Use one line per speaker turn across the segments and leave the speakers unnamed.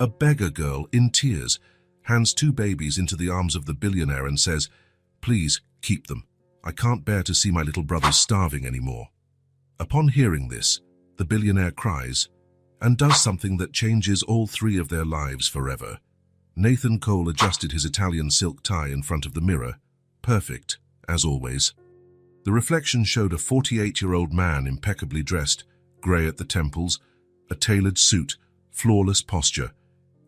A beggar girl, in tears, hands 2 babies into the arms of the billionaire and says, "Please, keep them. I can't bear to see my little brothers starving anymore." Upon hearing this, the billionaire cries and does something that changes all 3 of their lives forever. Nathan Cole adjusted his Italian silk tie in front of the mirror. Perfect, as always. The reflection showed a 48-year-old man impeccably dressed, grey at the temples, a tailored suit, flawless posture,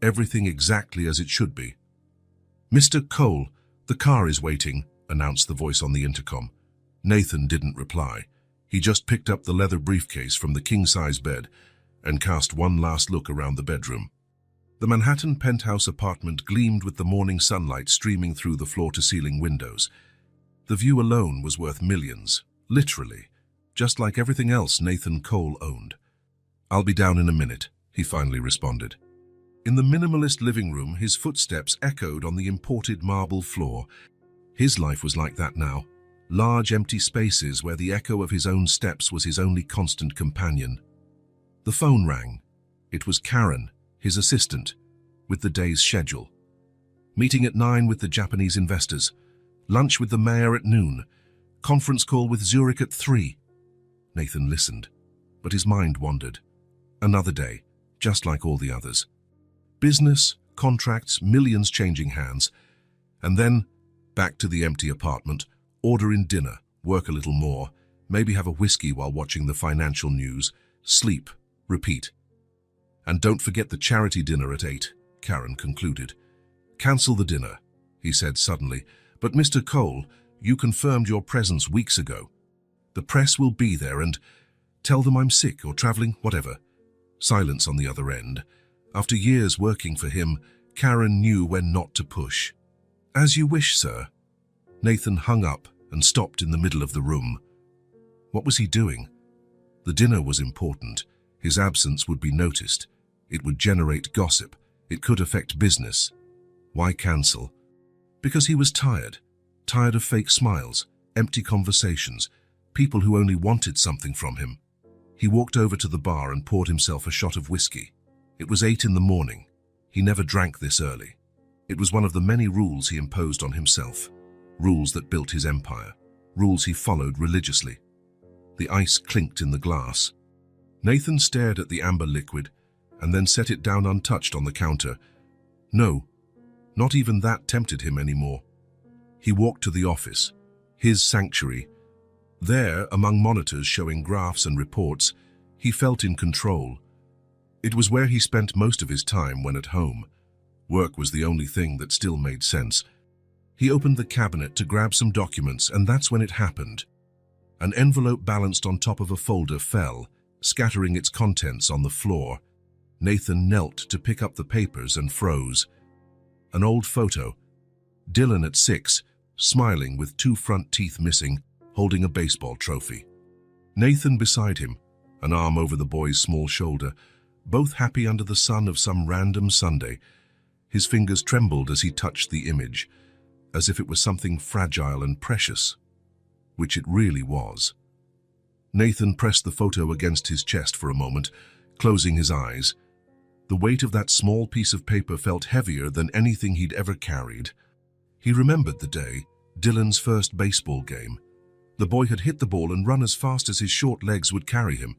everything exactly as it should be. "Mr. Cole, the car is waiting," announced the voice on the intercom. Nathan didn't reply. He just picked up the leather briefcase from the king-size bed and cast one last look around the bedroom. The Manhattan penthouse apartment gleamed with the morning sunlight streaming through the floor-to-ceiling windows. The view alone was worth millions, literally, just like everything else Nathan Cole owned. "I'll be down in a minute," he finally responded. In the minimalist living room, his footsteps echoed on the imported marble floor. His life was like that now. Large empty spaces where the echo of his own steps was his only constant companion. The phone rang. It was Karen, his assistant, with the day's schedule. Meeting at 9 with the Japanese investors. Lunch with the mayor at noon. Conference call with Zurich at 3. Nathan listened, but his mind wandered. Another day, just like all the others. Business, contracts, millions changing hands. And then, back to the empty apartment, order in dinner, work a little more, maybe have a whiskey while watching the financial news, sleep, repeat. "And don't forget the charity dinner at 8, Karen concluded. "Cancel the dinner," he said suddenly. "But Mr. Cole, you confirmed your presence weeks ago. The press will be there and tell them I'm sick or traveling, whatever." Silence on the other end. After years working for him, Karen knew when not to push. "As you wish, sir." Nathan hung up and stopped in the middle of the room. What was he doing? The dinner was important. His absence would be noticed. It would generate gossip. It could affect business. Why cancel? Because he was tired. Tired of fake smiles, empty conversations, people who only wanted something from him. He walked over to the bar and poured himself a shot of whiskey. It was 8 in the morning. He never drank this early. It was one of the many rules he imposed on himself. Rules that built his empire. Rules he followed religiously. The ice clinked in the glass. Nathan stared at the amber liquid and then set it down untouched on the counter. No, not even that tempted him anymore. He walked to the office, his sanctuary. There, among monitors showing graphs and reports, he felt in control. It was where he spent most of his time when at home. Work was the only thing that still made sense. He opened the cabinet to grab some documents, and that's when it happened. An envelope balanced on top of a folder fell, scattering its contents on the floor. Nathan knelt to pick up the papers and froze. An old photo. Dylan at 6, smiling with 2 front teeth missing, holding a baseball trophy. Nathan beside him, an arm over the boy's small shoulder, both happy under the sun of some random Sunday. His fingers trembled as he touched the image, as if it was something fragile and precious, which it really was. Nathan pressed the photo against his chest for a moment, closing his eyes. The weight of that small piece of paper felt heavier than anything he'd ever carried. He remembered the day, Dylan's first baseball game. The boy had hit the ball and run as fast as his short legs would carry him.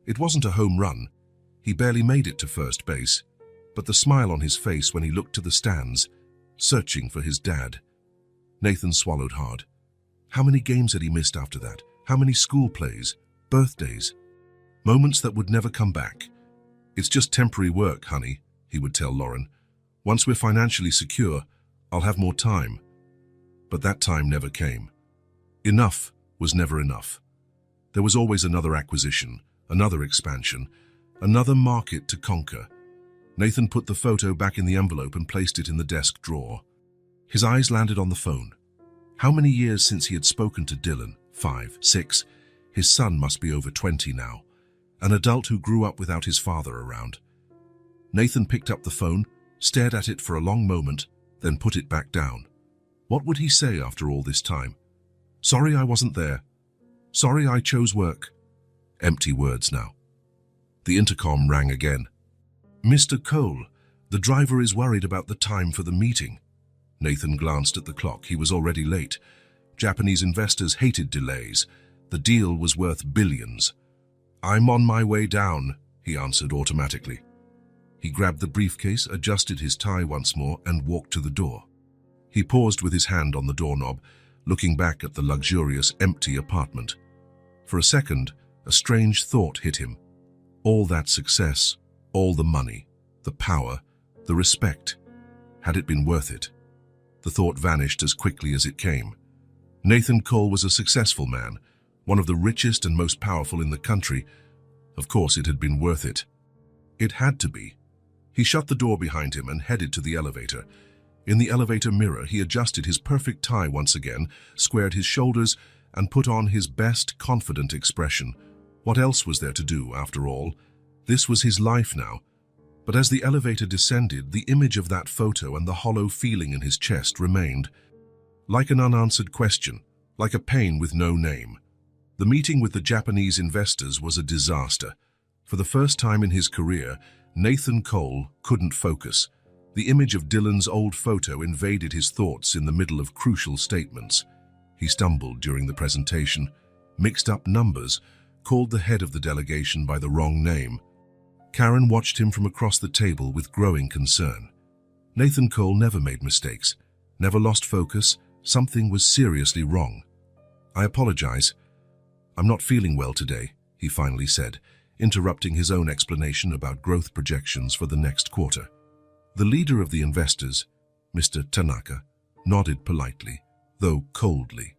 It wasn't a home run. He barely made it to first base, but the smile on his face when he looked to the stands, searching for his dad. Nathan swallowed hard. How many games had he missed after that? How many school plays, birthdays? Moments that would never come back. "It's just temporary work, honey," he would tell Lauren. "Once we're financially secure, I'll have more time." But that time never came. Enough was never enough. There was always another acquisition, another expansion, another market to conquer. Nathan put the photo back in the envelope and placed it in the desk drawer. His eyes landed on the phone. How many years since he had spoken to Dylan? 5, 6. His son must be over 20 now. An adult who grew up without his father around. Nathan picked up the phone, stared at it for a long moment, then put it back down. What would he say after all this time? "Sorry I wasn't there. Sorry I chose work." Empty words now. The intercom rang again. "Mr. Cole, The driver is worried about the time for the meeting. Nathan glanced at the clock. He was already late. Japanese investors hated delays. The deal was worth billions. "I'm on my way down," he answered automatically. He grabbed the briefcase, adjusted his tie once more, and walked to the door. He paused with his hand on the doorknob, looking back at the luxurious, empty apartment. For a second, a strange thought hit him. All that success, all the money, the power, the respect. Had it been worth it? The thought vanished as quickly as it came. Nathan Cole was a successful man, one of the richest and most powerful in the country. Of course, it had been worth it. It had to be. He shut the door behind him and headed to the elevator. In the elevator mirror, he adjusted his perfect tie once again, squared his shoulders, and put on his best, confident expression. What else was there to do, after all? This was his life now. But as the elevator descended, the image of that photo and the hollow feeling in his chest remained. Like an unanswered question, like a pain with no name. The meeting with the Japanese investors was a disaster. For the first time in his career, Nathan Cole couldn't focus. The image of Dylan's old photo invaded his thoughts in the middle of crucial statements. He stumbled during the presentation, mixed up numbers, called the head of the delegation by the wrong name. Karen watched him from across the table with growing concern. Nathan Cole never made mistakes, never lost focus. Something was seriously wrong. "I apologize. I'm not feeling well today," he finally said, interrupting his own explanation about growth projections for the next quarter. The leader of the investors, Mr. Tanaka, nodded politely, though coldly.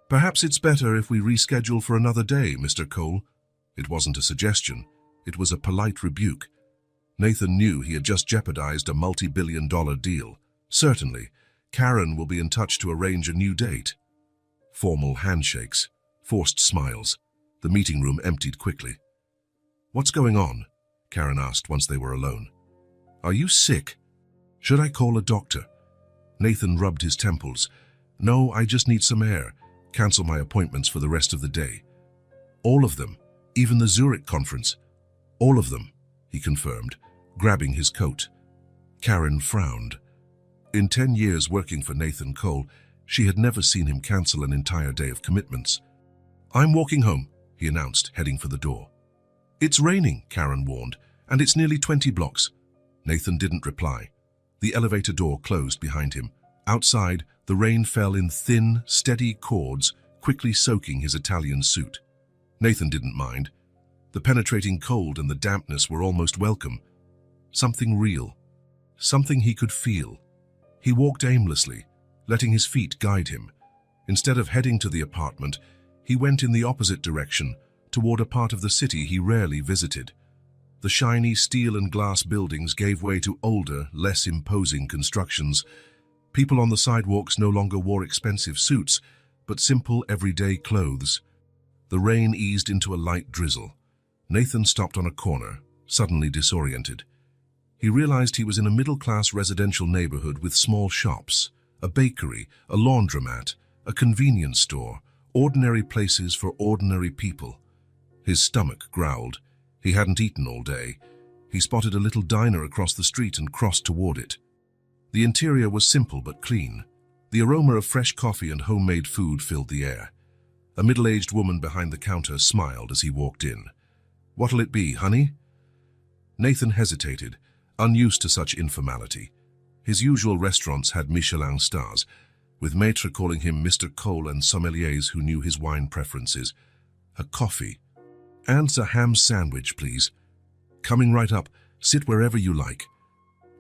"Perhaps it's better if we reschedule for another day, Mr. Cole." It wasn't a suggestion. It was a polite rebuke. Nathan knew he had just jeopardized a multi-billion-dollar deal. Certainly, Karen will be in touch to arrange a new date. Formal handshakes, forced smiles. The meeting room emptied quickly. "What's going on?" Karen asked once they were alone. "Are you sick? Should I call a doctor?" Nathan rubbed his temples. "No, I just need some air. Cancel my appointments for the rest of the day." "All of them, even the Zurich conference." "All of them," he confirmed, grabbing his coat. Karen frowned. In 10 years working for Nathan Cole, she had never seen him cancel an entire day of commitments. "I'm walking home," he announced, heading for the door. "It's raining," Karen warned, "and it's nearly 20 blocks. Nathan didn't reply. The elevator door closed behind him. Outside, the rain fell in thin, steady chords, quickly soaking his Italian suit. Nathan didn't mind. The penetrating cold and the dampness were almost welcome. Something real. Something he could feel. He walked aimlessly, letting his feet guide him. Instead of heading to the apartment, he went in the opposite direction, toward a part of the city he rarely visited. The shiny steel and glass buildings gave way to older, less imposing constructions. People on the sidewalks no longer wore expensive suits, but simple, everyday clothes. The rain eased into a light drizzle. Nathan stopped on a corner, suddenly disoriented. He realized he was in a middle-class residential neighborhood with small shops, a bakery, a laundromat, a convenience store, ordinary places for ordinary people. His stomach growled. He hadn't eaten all day. He spotted a little diner across the street and crossed toward it. The interior was simple but clean. The aroma of fresh coffee and homemade food filled the air. A middle-aged woman behind the counter smiled as he walked in. "What'll it be, honey?" Nathan hesitated, unused to such informality. His usual restaurants had Michelin stars, with maître calling him Mr. Cole and sommeliers who knew his wine preferences. "A coffee. And a ham sandwich, please." "Coming right up. Sit wherever you like."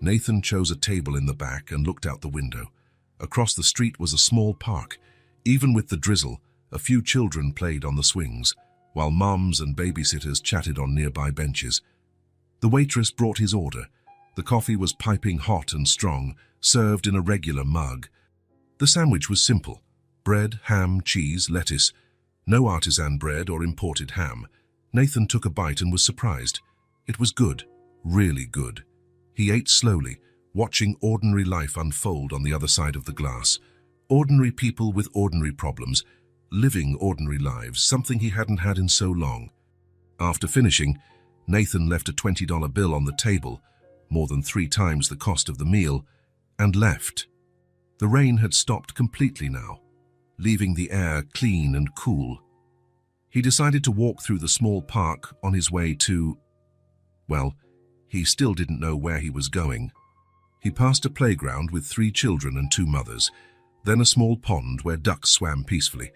Nathan chose a table in the back and looked out the window. Across the street was a small park. Even with the drizzle, a few children played on the swings, while mums and babysitters chatted on nearby benches. The waitress brought his order. The coffee was piping hot and strong, served in a regular mug. The sandwich was simple: bread, ham, cheese, lettuce. No artisan bread or imported ham. Nathan took a bite and was surprised. It was good, really good. He ate slowly, watching ordinary life unfold on the other side of the glass. Ordinary people with ordinary problems, living ordinary lives, something he hadn't had in so long. After finishing, Nathan left a $20 bill on the table, more than 3 times the cost of the meal, and left. The rain had stopped completely now, leaving the air clean and cool. He decided to walk through the small park on his way to... well, he still didn't know where he was going. He passed a playground with 3 children and 2 mothers, then a small pond where ducks swam peacefully.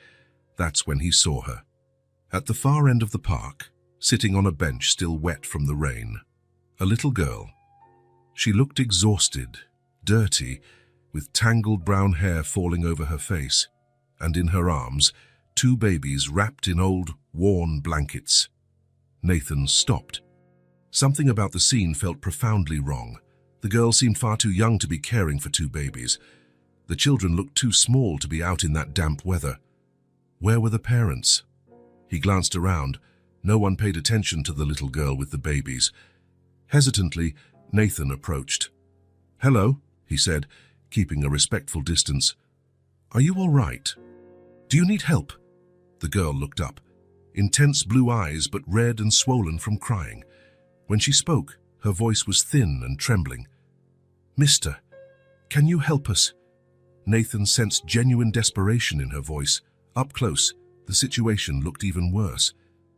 That's when he saw her. At the far end of the park, sitting on a bench still wet from the rain, a little girl. She looked exhausted, dirty, with tangled brown hair falling over her face, and in her arms, 2 babies wrapped in old, worn blankets. Nathan stopped. Something about the scene felt profoundly wrong. The girl seemed far too young to be caring for 2 babies. The children looked too small to be out in that damp weather. Where were the parents? He glanced around. No one paid attention to the little girl with the babies. Hesitantly, Nathan approached. "Hello," he said, keeping a respectful distance. "Are you all right? Do you need help?" The girl looked up, intense blue eyes but red and swollen from crying. When she spoke, her voice was thin and trembling. "Mister, can you help us?" Nathan sensed genuine desperation in her voice. Up close, the situation looked even worse.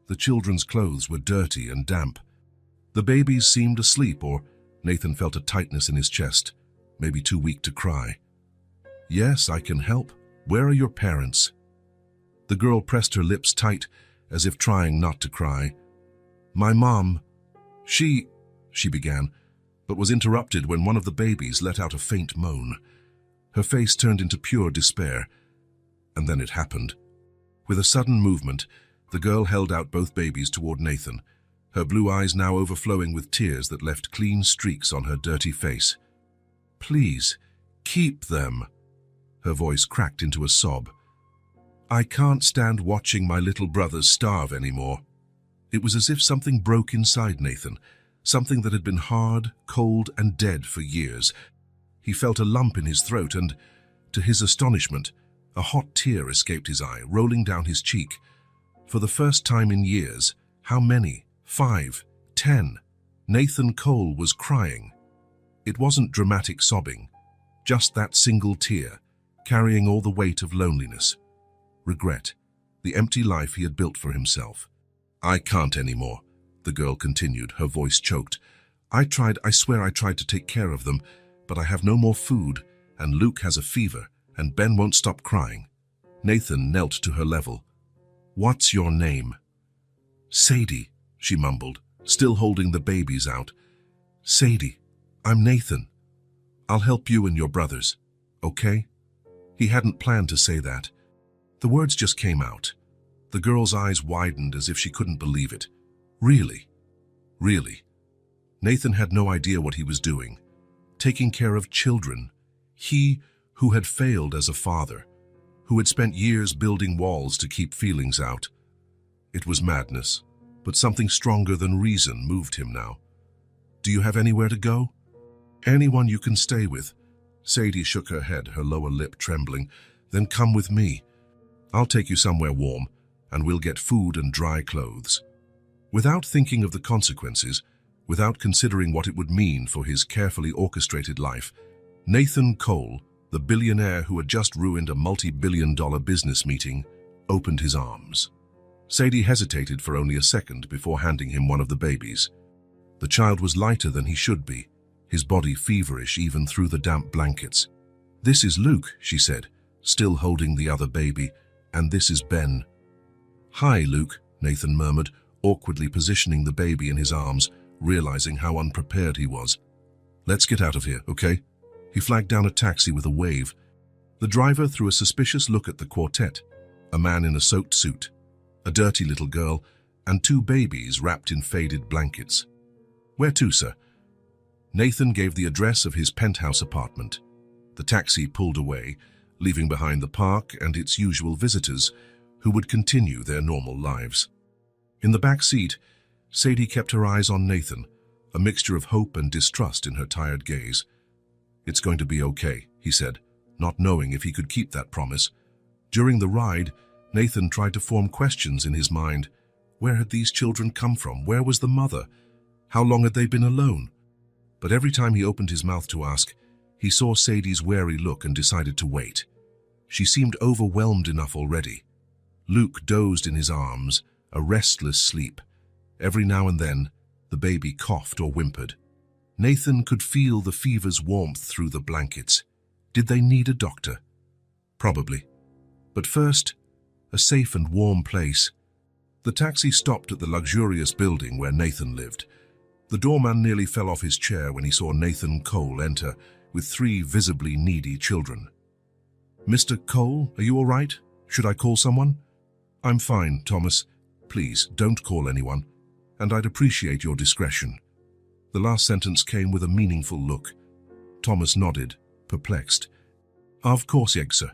The children's clothes were dirty and damp. The babies seemed asleep, or Nathan felt a tightness in his chest, maybe too weak to cry. "Yes, I can help. Where are your parents?" The girl pressed her lips tight, as if trying not to cry. "My mom, she began, but was interrupted when one of the babies let out a faint moan. Her face turned into pure despair, and then it happened. With a sudden movement, the girl held out both babies toward Nathan, her blue eyes now overflowing with tears that left clean streaks on her dirty face. "Please, keep them." Her voice cracked into a sob. "I can't stand watching my little brothers starve anymore." It was as if something broke inside Nathan, something that had been hard, cold, and dead for years. He felt a lump in his throat and, to his astonishment, a hot tear escaped his eye, rolling down his cheek. For the first time in years, how many? 5, 10. Nathan Cole was crying. It wasn't dramatic sobbing, just that single tear, carrying all the weight of loneliness, regret, the empty life he had built for himself. "I can't anymore," the girl continued, her voice choked. I swear I tried to take care of them, but I have no more food, and Luke has a fever, and Ben won't stop crying." Nathan knelt to her level. "What's your name?" "Sadie," she mumbled, still holding the babies out. "Sadie, I'm Nathan. I'll help you and your brothers, okay?" He hadn't planned to say that. The words just came out. The girl's eyes widened as if she couldn't believe it. Really? Really? Nathan had no idea what he was doing. Taking care of children. He, who had failed as a father, who had spent years building walls to keep feelings out. It was madness, but something stronger than reason moved him now. "Do you have anywhere to go?" "Anyone you can stay with." Sadie shook her head, her lower lip trembling. "Then come with me. I'll take you somewhere warm, and we'll get food and dry clothes." Without thinking of the consequences, without considering what it would mean for his carefully orchestrated life, Nathan Cole, the billionaire who had just ruined a multi-billion-dollar business meeting, opened his arms. Sadie hesitated for only a second before handing him one of the babies. The child was lighter than he should be, his body feverish even through the damp blankets. "This is Luke," she said, still holding the other baby, "and this is Ben." "Hi, Luke," Nathan murmured, awkwardly positioning the baby in his arms, realizing how unprepared he was. "Let's get out of here, okay?" He flagged down a taxi with a wave. The driver threw a suspicious look at the quartet, a man in a soaked suit, a dirty little girl, and 2 babies wrapped in faded blankets. "Where to, sir?" Nathan gave the address of his penthouse apartment. The taxi pulled away, leaving behind the park and its usual visitors, who would continue their normal lives. In the back seat, Sadie kept her eyes on Nathan, a mixture of hope and distrust in her tired gaze. "It's going to be okay," he said, not knowing if he could keep that promise. During the ride, Nathan tried to form questions in his mind. Where had these children come from? Where was the mother? How long had they been alone? But every time he opened his mouth to ask, he saw Sadie's wary look and decided to wait. She seemed overwhelmed enough already. Luke dozed in his arms, a restless sleep. Every now and then, the baby coughed or whimpered. Nathan could feel the fever's warmth through the blankets. Did they need a doctor? Probably. But first, a safe and warm place. The taxi stopped at the luxurious building where Nathan lived. The doorman nearly fell off his chair when he saw Nathan Cole enter with 3 visibly needy children. "Mr. Cole, are you all right? Should I call someone?" "I'm fine, Thomas. Please, don't call anyone. And I'd appreciate your discretion." The last sentence came with a meaningful look. Thomas nodded, perplexed. "Of course, sir."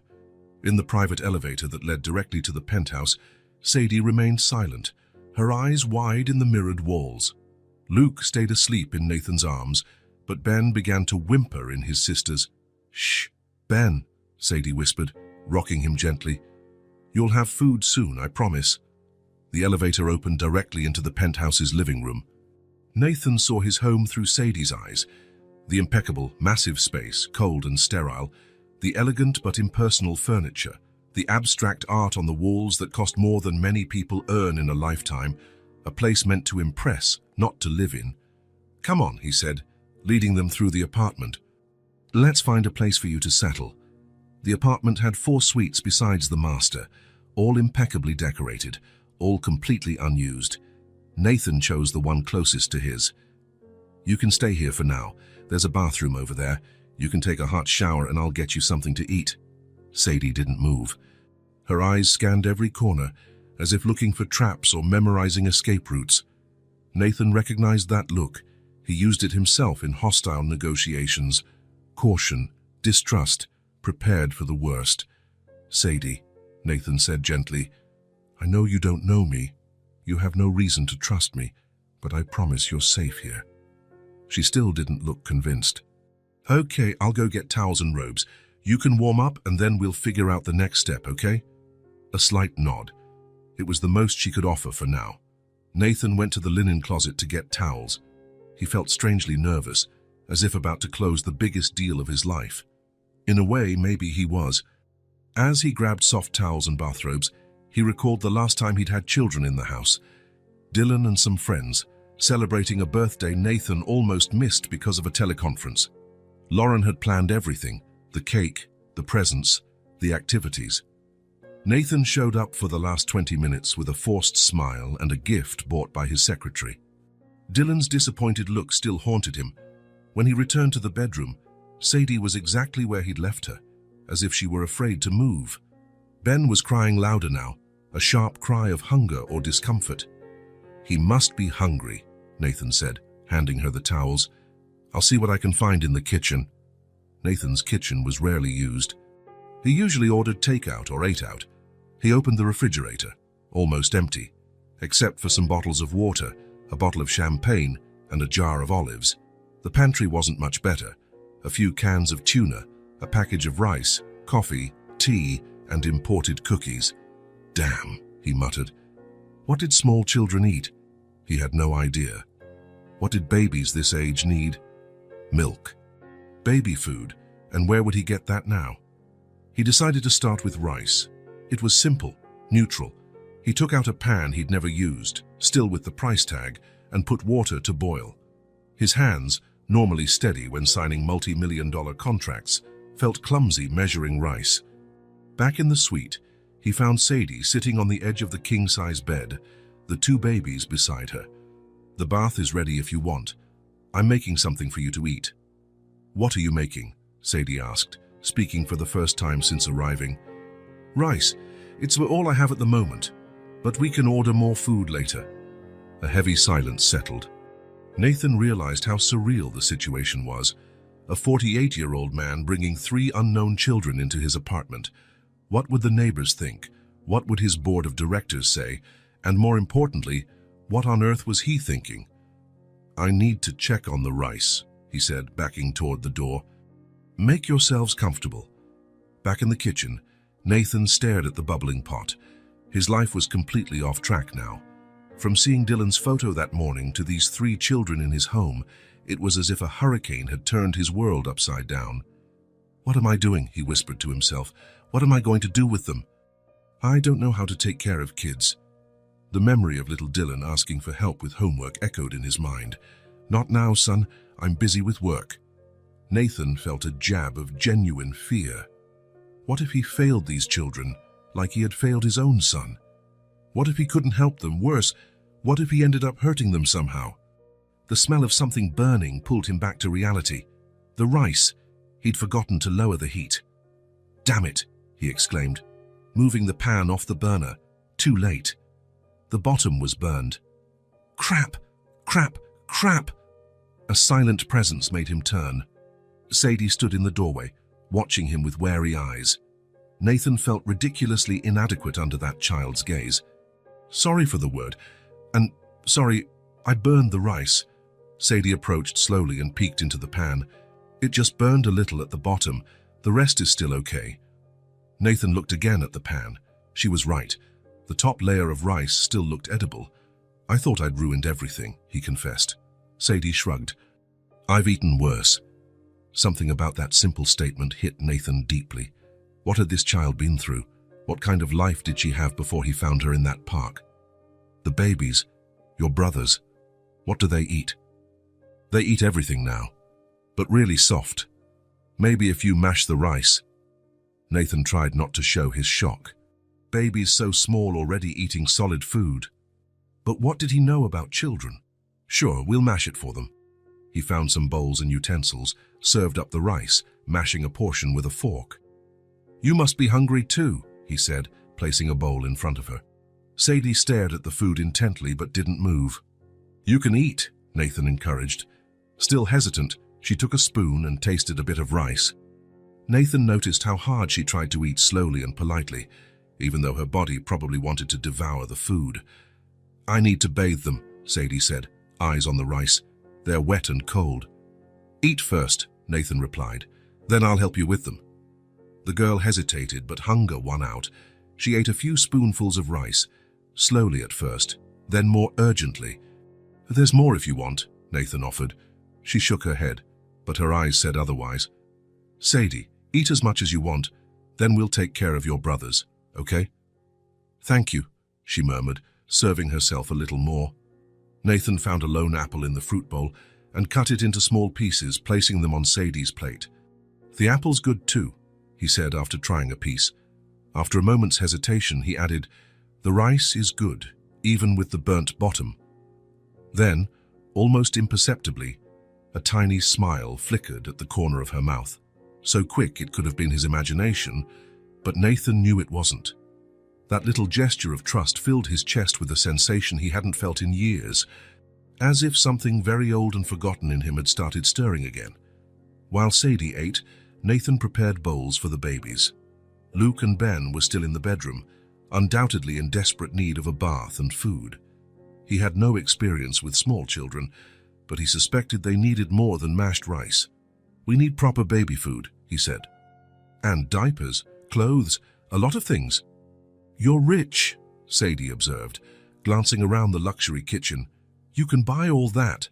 In the private elevator that led directly to the penthouse, Sadie remained silent, her eyes wide in the mirrored walls. Luke stayed asleep in Nathan's arms, but Ben began to whimper in his sister's. "Shh, Ben," Sadie whispered, rocking him gently. "You'll have food soon, I promise." The elevator opened directly into the penthouse's living room. Nathan saw his home through Sadie's eyes. The impeccable, massive space, cold and sterile, the elegant but impersonal furniture, the abstract art on the walls that cost more than many people earn in a lifetime, a place meant to impress, not to live in. "Come on," he said, leading them through the apartment. "Let's find a place for you to settle." The apartment had 4 suites besides the master, all impeccably decorated, all completely unused. Nathan chose the one closest to his. "You can stay here for now. There's a bathroom over there. You can take a hot shower and I'll get you something to eat." Sadie didn't move. Her eyes scanned every corner, as if looking for traps or memorizing escape routes. Nathan recognized that look. He used it himself in hostile negotiations. Caution, distrust, prepared for the worst. "Sadie," Nathan said gently, "I know you don't know me. You have no reason to trust me, but I promise you're safe here." She still didn't look convinced. "Okay, I'll go get towels and robes. You can warm up and then we'll figure out the next step, okay?" A slight nod. It was the most she could offer for now. Nathan went to the linen closet to get towels. He felt strangely nervous, as if about to close the biggest deal of his life. In a way, maybe he was. As he grabbed soft towels and bathrobes, he recalled the last time he'd had children in the house. Dylan and some friends, celebrating a birthday Nathan almost missed because of a teleconference. Lauren had planned everything, the cake, the presents, the activities. Nathan showed up for the last 20 minutes with a forced smile and a gift bought by his secretary. Dylan's disappointed look still haunted him. When he returned to the bedroom, Sadie was exactly where he'd left her, as if she were afraid to move. Ben was crying louder now, a sharp cry of hunger or discomfort. "He must be hungry," Nathan said, handing her the towels. "I'll see what I can find in the kitchen." Nathan's kitchen was rarely used. He usually ordered takeout or ate out. He opened the refrigerator, almost empty, except for some bottles of water, a bottle of champagne, and a jar of olives. The pantry wasn't much better. A few cans of tuna, a package of rice, coffee, tea, and imported cookies. "Damn," he muttered. What did small children eat? He had no idea. What did babies this age need? Milk. Baby food, and where would he get that now? He decided to start with rice. It was simple, neutral. He took out a pan he'd never used, still with the price tag, and put water to boil. His hands, normally steady when signing multi-million-dollar contracts, felt clumsy measuring rice. Back in the suite, he found Sadie sitting on the edge of the king-size bed, the 2 babies beside her. "The bath is ready if you want. I'm making something for you to eat." "What are you making?" Sadie asked, speaking for the first time since arriving. "Rice. It's all I have at the moment, but we can order more food later." A heavy silence settled. Nathan realized how surreal the situation was. A 48-year-old man bringing 3 unknown children into his apartment. What would the neighbors think? What would his board of directors say? And more importantly, what on earth was he thinking? "I need to check on the rice," he said, backing toward the door. "Make yourselves comfortable." Back in the kitchen, Nathan stared at the bubbling pot. His life was completely off track now. From seeing Dylan's photo that morning to these 3 children in his home, It was as if a hurricane had turned his world upside down. "What am I doing?" he whispered to himself. "What am I going to do with them? I don't know how to take care of kids." The memory of little Dylan asking for help with homework echoed in his mind. "Not now, son. I'm busy with work." Nathan felt a jab of genuine fear. What if he failed these children like he had failed his own son? What if he couldn't help them? Worse, what if he ended up hurting them somehow? The smell of something burning pulled him back to reality. The rice. He'd forgotten to lower the heat. "Damn it," he exclaimed, moving the pan off the burner. Too late. The bottom was burned. Crap! Crap! Crap! A silent presence made him turn. Sadie stood in the doorway, watching him with wary eyes. Nathan felt ridiculously inadequate under that child's gaze. "Sorry for the word. And sorry, I burned the rice." Sadie approached slowly and peeked into the pan. "It just burned a little at the bottom. The rest is still okay." Nathan looked again at the pan. She was right. The top layer of rice still looked edible. "I thought I'd ruined everything," he confessed. Sadie shrugged. "I've eaten worse." Something about that simple statement hit Nathan deeply. What had this child been through? What kind of life did she have before he found her in that park? "The babies, your brothers, what do they eat?" "They eat everything now, but really soft. Maybe if you mash the rice." Nathan tried not to show his shock. Babies so small already eating solid food. But what did he know about children? "Sure, we'll mash it for them." He found some bowls and utensils, served up the rice, mashing a portion with a fork. "You must be hungry too," he said, placing a bowl in front of her. Sadie stared at the food intently but didn't move. "You can eat," Nathan encouraged. Still hesitant, she took a spoon and tasted a bit of rice. Nathan noticed how hard she tried to eat slowly and politely, even though her body probably wanted to devour the food. "I need to bathe them," Sadie said, eyes on the rice. "They're wet and cold." "Eat first," Nathan replied. "Then I'll help you with them." The girl hesitated, but hunger won out. She ate a few spoonfuls of rice, slowly at first, then more urgently. "There's more if you want," Nathan offered. She shook her head, but her eyes said otherwise. "Sadie, eat as much as you want, then we'll take care of your brothers, okay?" "Thank you," she murmured, serving herself a little more. Nathan found a lone apple in the fruit bowl and cut it into small pieces, placing them on Sadie's plate. "The apple's good too," he said after trying a piece. After a moment's hesitation, he added, "The rice is good, even with the burnt bottom." Then, almost imperceptibly, a tiny smile flickered at the corner of her mouth. So quick it could have been his imagination, but Nathan knew it wasn't. That little gesture of trust filled his chest with a sensation he hadn't felt in years, as if something very old and forgotten in him had started stirring again. While Sadie ate, Nathan prepared bowls for the babies. Luke and Ben were still in the bedroom, undoubtedly in desperate need of a bath and food. He had no experience with small children, but he suspected they needed more than mashed rice. "We need proper baby food," he said. "And diapers, clothes, a lot of things." "You're rich," Sadie observed, glancing around the luxury kitchen. "You can buy all that."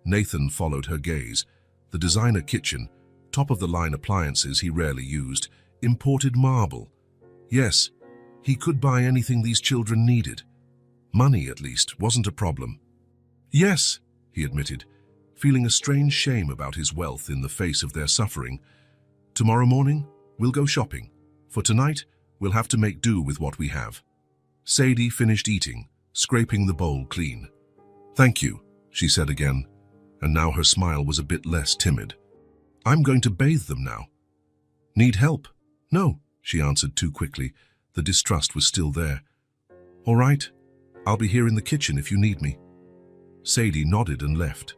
Nathan followed her gaze. The designer kitchen, top-of-the-line appliances he rarely used, imported marble. Yes, he could buy anything these children needed. Money, at least, wasn't a problem. "Yes," he admitted, feeling a strange shame about his wealth in the face of their suffering. "Tomorrow morning, we'll go shopping. For tonight, we'll have to make do with what we have." Sadie finished eating, scraping the bowl clean. "Thank you," she said again, and now her smile was a bit less timid. "I'm going to bathe them now." "Need help?" "No," she answered too quickly. The distrust was still there. "All right, I'll be here in the kitchen if you need me." Sadie nodded and left.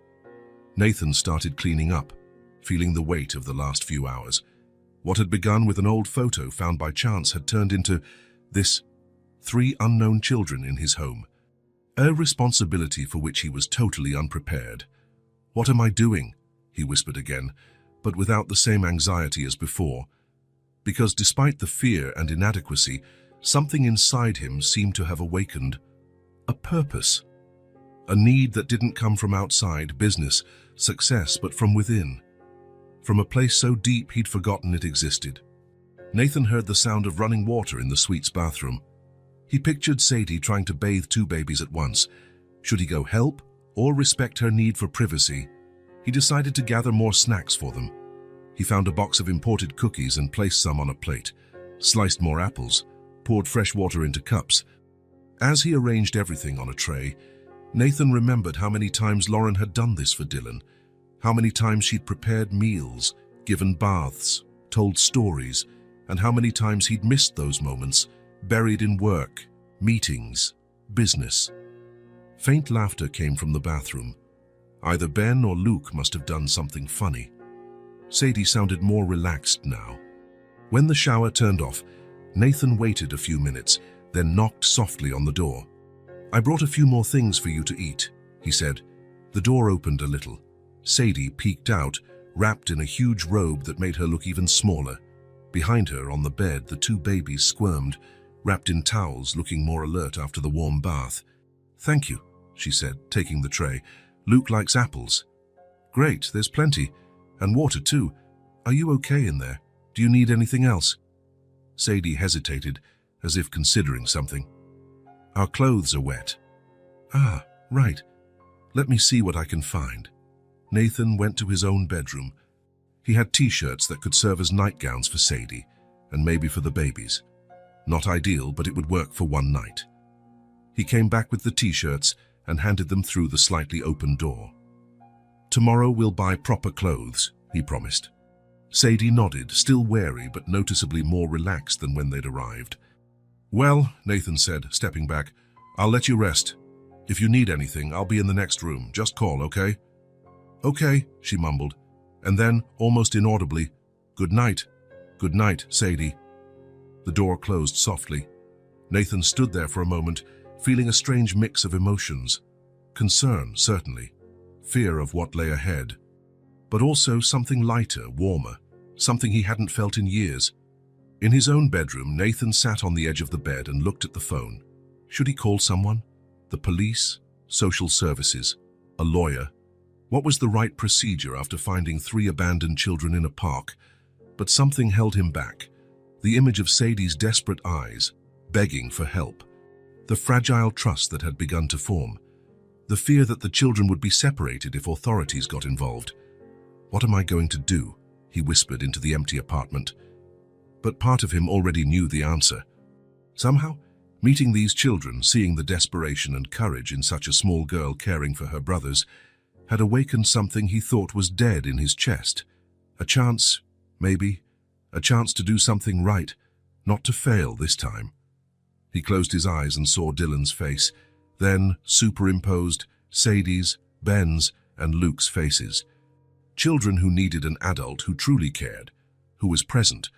Nathan started cleaning up, feeling the weight of the last few hours. What had begun with an old photo found by chance had turned into this: 3 unknown children in his home. A responsibility for which he was totally unprepared. "What am I doing?" he whispered again, but without the same anxiety as before. Because despite the fear and inadequacy, something inside him seemed to have awakened. A purpose. A need that didn't come from outside business, success, but from within, from a place so deep he'd forgotten it existed. Nathan heard the sound of running water in the suite's bathroom. He pictured Sadie trying to bathe two babies at once. Should he go help or respect her need for privacy? He decided to gather more snacks for them. He found a box of imported cookies and placed some on a plate, sliced more apples, poured fresh water into cups. As he arranged everything on a tray, Nathan remembered how many times Lauren had done this for Dylan, how many times she'd prepared meals, given baths, told stories, and how many times he'd missed those moments, buried in work, meetings, business. Faint laughter came from the bathroom. Either Ben or Luke must have done something funny. Sadie sounded more relaxed now. When the shower turned off, Nathan waited a few minutes, then knocked softly on the door. "I brought a few more things for you to eat," he said. The door opened a little. Sadie peeked out, wrapped in a huge robe that made her look even smaller. Behind her, on the bed, the two babies squirmed, wrapped in towels, looking more alert after the warm bath. "Thank you," she said, taking the tray. "Luke likes apples." "Great, there's plenty. And water too. Are you okay in there? Do you need anything else?" Sadie hesitated, as if considering something. "Our clothes are wet." "Ah, right. Let me see what I can find." Nathan went to his own bedroom. He had t-shirts that could serve as nightgowns for Sadie, and maybe for the babies. Not ideal, but it would work for one night. He came back with the t-shirts and handed them through the slightly open door. "Tomorrow we'll buy proper clothes," he promised. Sadie nodded, still wary but noticeably more relaxed than when they'd arrived. "Well," Nathan said, stepping back, "I'll let you rest. If you need anything, I'll be in the next room. Just call, okay?" "Okay," she mumbled, and then, almost inaudibly, "Good night." "Good night, Sadie." The door closed softly. Nathan stood there for a moment, feeling a strange mix of emotions. Concern, certainly. Fear of what lay ahead. But also something lighter, warmer, something he hadn't felt in years. In his own bedroom, Nathan sat on the edge of the bed and looked at the phone. Should he call someone? The police? Social services? A lawyer? What was the right procedure after finding 3 abandoned children in a park? But something held him back. The image of Sadie's desperate eyes, begging for help. The fragile trust that had begun to form. The fear that the children would be separated if authorities got involved. "What am I going to do?" he whispered into the empty apartment. But part of him already knew the answer. Somehow, meeting these children, seeing the desperation and courage in such a small girl caring for her brothers, had awakened something he thought was dead in his chest. A chance, maybe, a chance to do something right, not to fail this time. He closed his eyes and saw Dylan's face, then superimposed Sadie's, Ben's, and Luke's faces. Children who needed an adult who truly cared, who was present,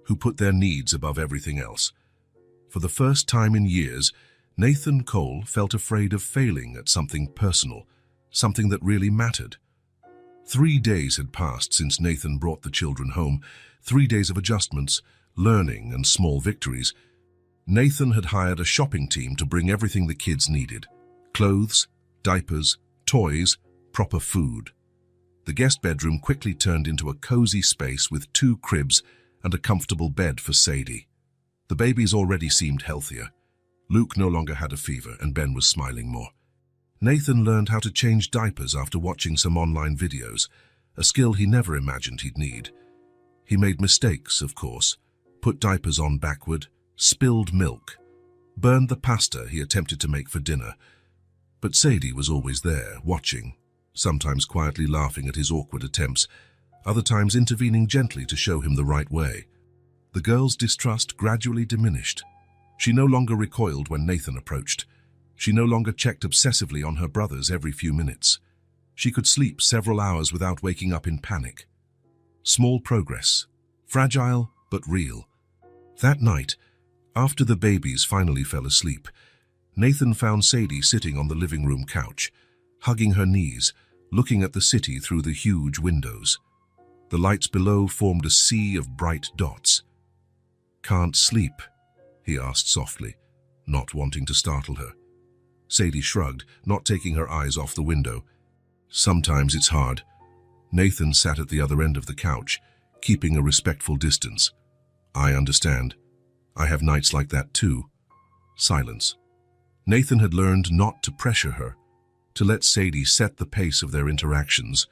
who put their needs above everything else. For the first time in years, Nathan Cole felt afraid of failing at something personal, something that really mattered. 3 days had passed since Nathan brought the children home, 3 days of adjustments, learning, and small victories. Nathan had hired a shopping team to bring everything the kids needed: clothes, diapers, toys, proper food. The guest bedroom quickly turned into a cozy space with 2 cribs and a comfortable bed for Sadie. The babies already seemed healthier. Luke no longer had a fever, and Ben was smiling more. Nathan learned how to change diapers after watching some online videos, a skill he never imagined he'd need. He made mistakes, of course, put diapers on backward, spilled milk, burned the pasta he attempted to make for dinner. But Sadie was always there, watching, sometimes quietly laughing at his awkward attempts, other times intervening gently to show him the right way. The girl's distrust gradually diminished. She no longer recoiled when Nathan approached. She no longer checked obsessively on her brothers every few minutes. She could sleep several hours without waking up in panic. Small progress, fragile but real. That night, after the babies finally fell asleep, Nathan found Sadie sitting on the living room couch, hugging her knees, looking at the city through the huge windows. The lights below formed a sea of bright dots. "Can't sleep?" he asked softly, not wanting to startle her. Sadie shrugged, not taking her eyes off the window. "Sometimes it's hard. Nathan sat at the other end of the couch, keeping a respectful distance. I understand. I have nights like that too. Silence. Nathan had learned not to pressure her, to let Sadie set the pace of their interactions.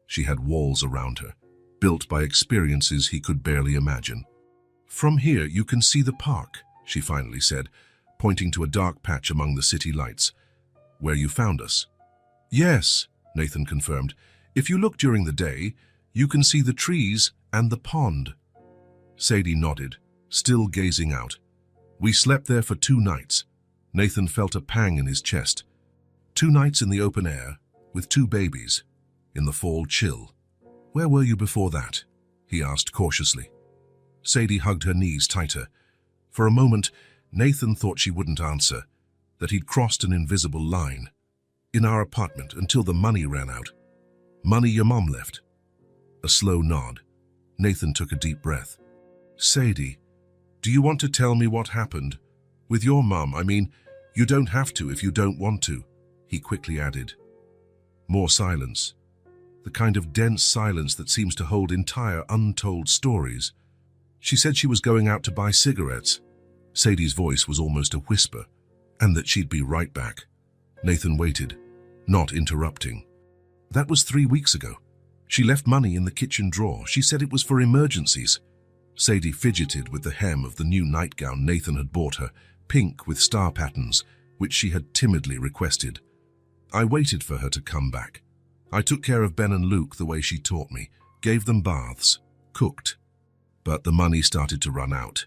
She had walls around her, built by experiences he could barely imagine. "From here you can see the park," she finally said, pointing to a dark patch among the city lights. "Where you found us?" "Yes," Nathan confirmed. "If you look during the day, you can see the trees and the pond." Sadie nodded, still gazing out. "We slept there for 2 nights. Nathan felt a pang in his chest. 2 nights in the open air, with 2 babies, in the fall chill. "Where were you before that?" he asked cautiously. Sadie hugged her knees tighter. For a moment, Nathan thought she wouldn't answer, that he'd crossed an invisible line. "In our apartment until the money ran out." "Money your mom left?" A slow nod. Nathan took a deep breath. "Sadie, do you want to tell me what happened? With your mom, I mean, you don't have to if you don't want to," he quickly added. More silence. The kind of dense silence that seems to hold entire untold stories. "She said she was going out to buy cigarettes." Sadie's voice was almost a whisper, "and that she'd be right back." Nathan waited, not interrupting. "That was 3 weeks ago. She left money in the kitchen drawer. She said it was for emergencies." Sadie fidgeted with the hem of the new nightgown Nathan had bought her, pink with star patterns, which she had timidly requested. "I waited for her to come back. I took care of Ben and Luke the way she taught me, gave them baths, cooked. But the money started to run out."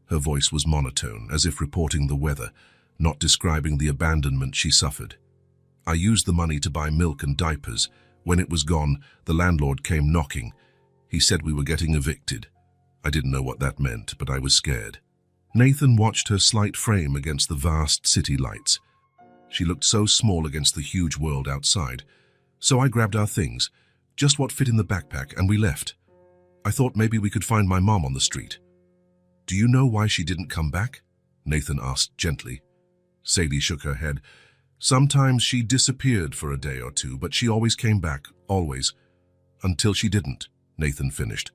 Her voice was monotone, as if reporting the weather, not describing the abandonment she suffered. "I used the money to buy milk and diapers. When it was gone, the landlord came knocking. He said we were getting evicted. I didn't know what that meant, but I was scared." Nathan watched her slight frame against the vast city lights. She looked so small against the huge world outside. "So I grabbed our things, just what fit in the backpack, and we left. I thought maybe we could find my mom on the street." "Do you know why she didn't come back?" Nathan asked gently. Sadie shook her head. "Sometimes she disappeared for a day or 2, but she always came back, always. Until she didn't," Nathan finished.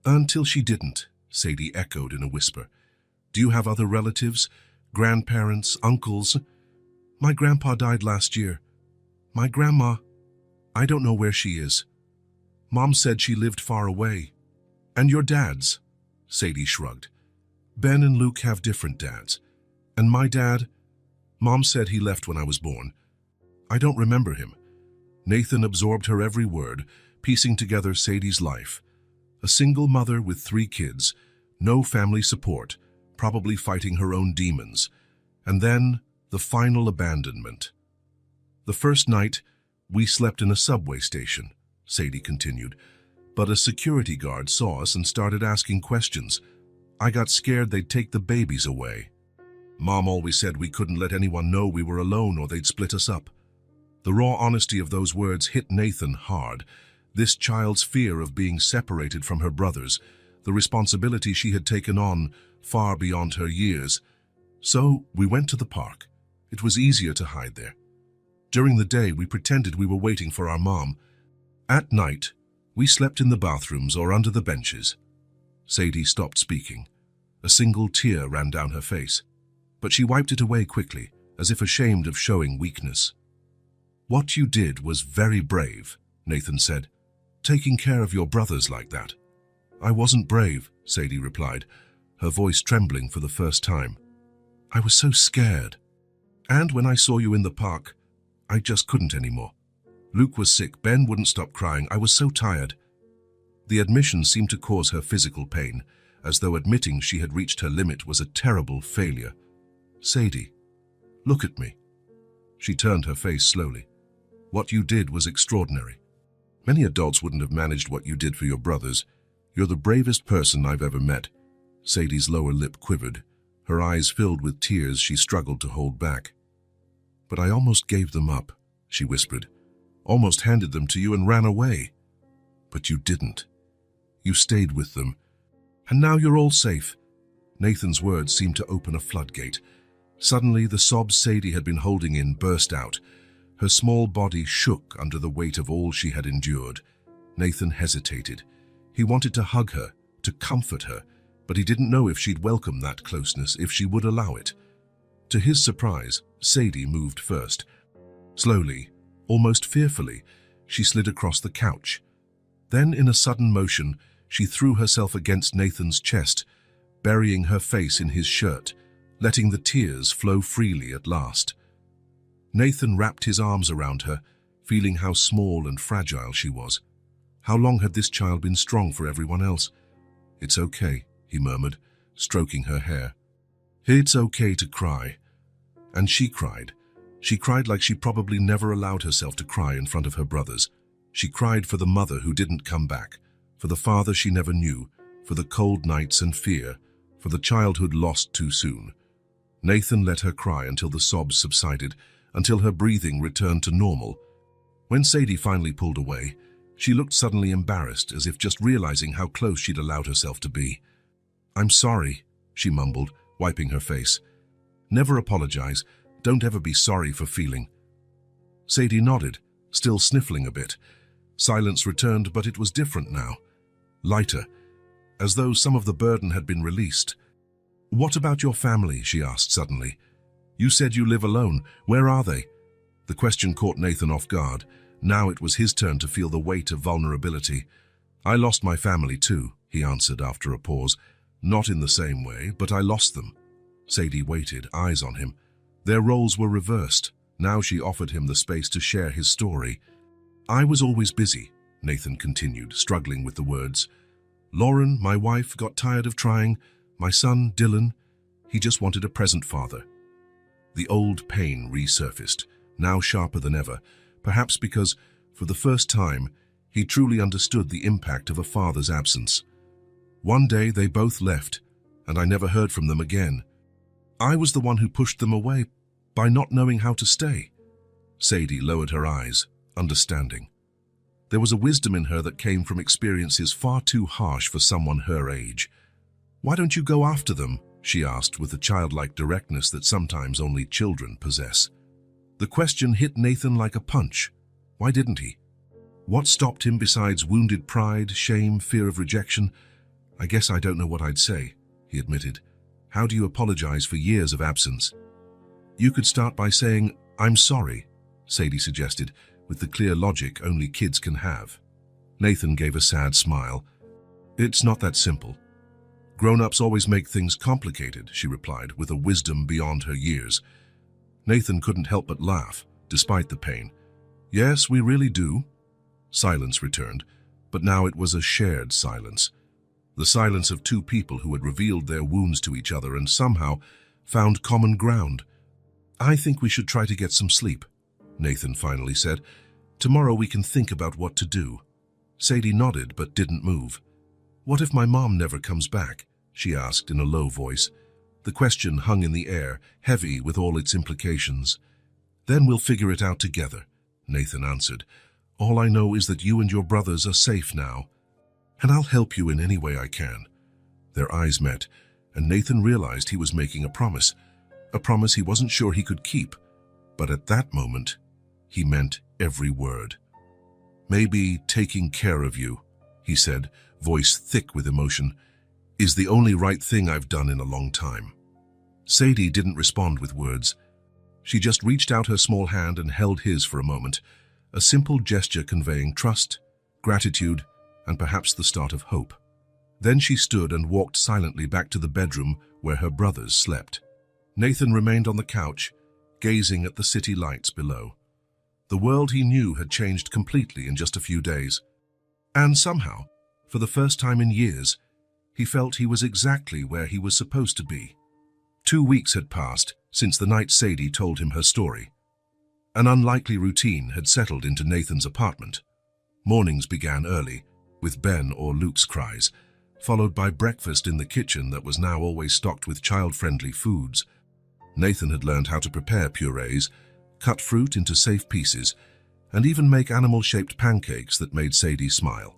"Until she didn't," Sadie echoed in a whisper. "Do you have other relatives? Grandparents, uncles?" "My grandpa died last year. My grandma, I don't know where she is. Mom said she lived far away." "And your dads?" Sadie shrugged. "Ben and Luke have different dads. And my dad, Mom said he left when I was born. I don't remember him." Nathan absorbed her every word, piecing together Sadie's life. A single mother with 3 kids, no family support, probably fighting her own demons. And then, the final abandonment. "The first night, we slept in a subway station," Sadie continued. "But a security guard saw us and started asking questions. I got scared they'd take the babies away. Mom always said we couldn't let anyone know we were alone or they'd split us up." The raw honesty of those words hit Nathan hard. This child's fear of being separated from her brothers, the responsibility she had taken on far beyond her years. "So we went to the park. It was easier to hide there. During the day, we pretended we were waiting for our mom. At night, we slept in the bathrooms or under the benches." Sadie stopped speaking. A single tear ran down her face, but she wiped it away quickly, as if ashamed of showing weakness. "What you did was very brave," Nathan said. "Taking care of your brothers like that." "I wasn't brave," Sadie replied, her voice trembling for the first time. "I was so scared. And when I saw you in the park, I just couldn't anymore. Luke was sick, Ben wouldn't stop crying, I was so tired." The admission seemed to cause her physical pain, as though admitting she had reached her limit was a terrible failure. "Sadie, look at me." She turned her face slowly. "What you did was extraordinary. Many adults wouldn't have managed what you did for your brothers. You're the bravest person I've ever met." Sadie's lower lip quivered. Her eyes filled with tears she struggled to hold back. "But I almost gave them up," she whispered. "Almost handed them to you and ran away. But you didn't. You stayed with them. And now you're all safe." Nathan's words seemed to open a floodgate. Suddenly, the sobs Sadie had been holding in burst out. Her small body shook under the weight of all she had endured. Nathan hesitated. He wanted to hug her, to comfort her, but he didn't know if she'd welcome that closeness, if she would allow it. To his surprise, Sadie moved first. Slowly, almost fearfully, she slid across the couch. Then, in a sudden motion, she threw herself against Nathan's chest, burying her face in his shirt, letting the tears flow freely at last. Nathan wrapped his arms around her, feeling how small and fragile she was. How long had this child been strong for everyone else? "It's okay," he murmured, stroking her hair. "It's okay to cry." And she cried. She cried like she probably never allowed herself to cry in front of her brothers. She cried for the mother who didn't come back, for the father she never knew, for the cold nights and fear, for the childhood lost too soon. Nathan let her cry until the sobs subsided, until her breathing returned to normal. When Sadie finally pulled away, she looked suddenly embarrassed, as if just realizing how close she'd allowed herself to be. "I'm sorry," she mumbled, wiping her face. "Never apologize. Don't ever be sorry for feeling." Sadie nodded, still sniffling a bit. Silence returned, but it was different now. Lighter, as though some of the burden had been released. "What about your family?" she asked suddenly. "You said you live alone. Where are they?" The question caught Nathan off guard. Now it was his turn to feel the weight of vulnerability. "I lost my family too," he answered after a pause. "Not in the same way, but I lost them." Sadie waited, eyes on him. Their roles were reversed. Now she offered him the space to share his story. "I was always busy," Nathan continued, struggling with the words. "Lauren, my wife, got tired of trying. My son, Dylan, he just wanted a present father." The old pain resurfaced, now sharper than ever, perhaps because, for the first time, he truly understood the impact of a father's absence. "One day they both left, and I never heard from them again. I was the one who pushed them away by not knowing how to stay." Sadie lowered her eyes, understanding. There was a wisdom in her that came from experiences far too harsh for someone her age. "Why don't you go after them?" she asked with the childlike directness that sometimes only children possess. The question hit Nathan like a punch. Why didn't he? What stopped him besides wounded pride, shame, fear of rejection? "I guess I don't know what I'd say," he admitted. "How do you apologize for years of absence?" "You could start by saying, 'I'm sorry,'" Sadie suggested, with the clear logic only kids can have. Nathan gave a sad smile. "It's not that simple. Grown-ups always make things complicated," she replied, with a wisdom beyond her years. Nathan couldn't help but laugh, despite the pain. "Yes, we really do." Silence returned, but now it was a shared silence. The silence of two people who had revealed their wounds to each other and somehow found common ground. "I think we should try to get some sleep," Nathan finally said. "Tomorrow we can think about what to do." Sadie nodded but didn't move. "What if my mom never comes back?" she asked in a low voice. The question hung in the air, heavy with all its implications. "Then we'll figure it out together," Nathan answered. "All I know is that you and your brothers are safe now, and I'll help you in any way I can." Their eyes met, and Nathan realized he was making a promise he wasn't sure he could keep. But at that moment, he meant every word. "Maybe taking care of you," he said, voice thick with emotion, "is the only right thing I've done in a long time." Sadie didn't respond with words. She just reached out her small hand and held his for a moment, a simple gesture conveying trust, gratitude, and perhaps the start of hope. Then she stood and walked silently back to the bedroom where her brothers slept. Nathan remained on the couch, gazing at the city lights below. The world he knew had changed completely in just a few days. And somehow, for the first time in years, he felt he was exactly where he was supposed to be. 2 weeks had passed since the night Sadie told him her story. An unlikely routine had settled into Nathan's apartment. Mornings began early, with Ben or Luke's cries, followed by breakfast in the kitchen that was now always stocked with child-friendly foods. Nathan had learned how to prepare purees, cut fruit into safe pieces, and even make animal-shaped pancakes that made Sadie smile.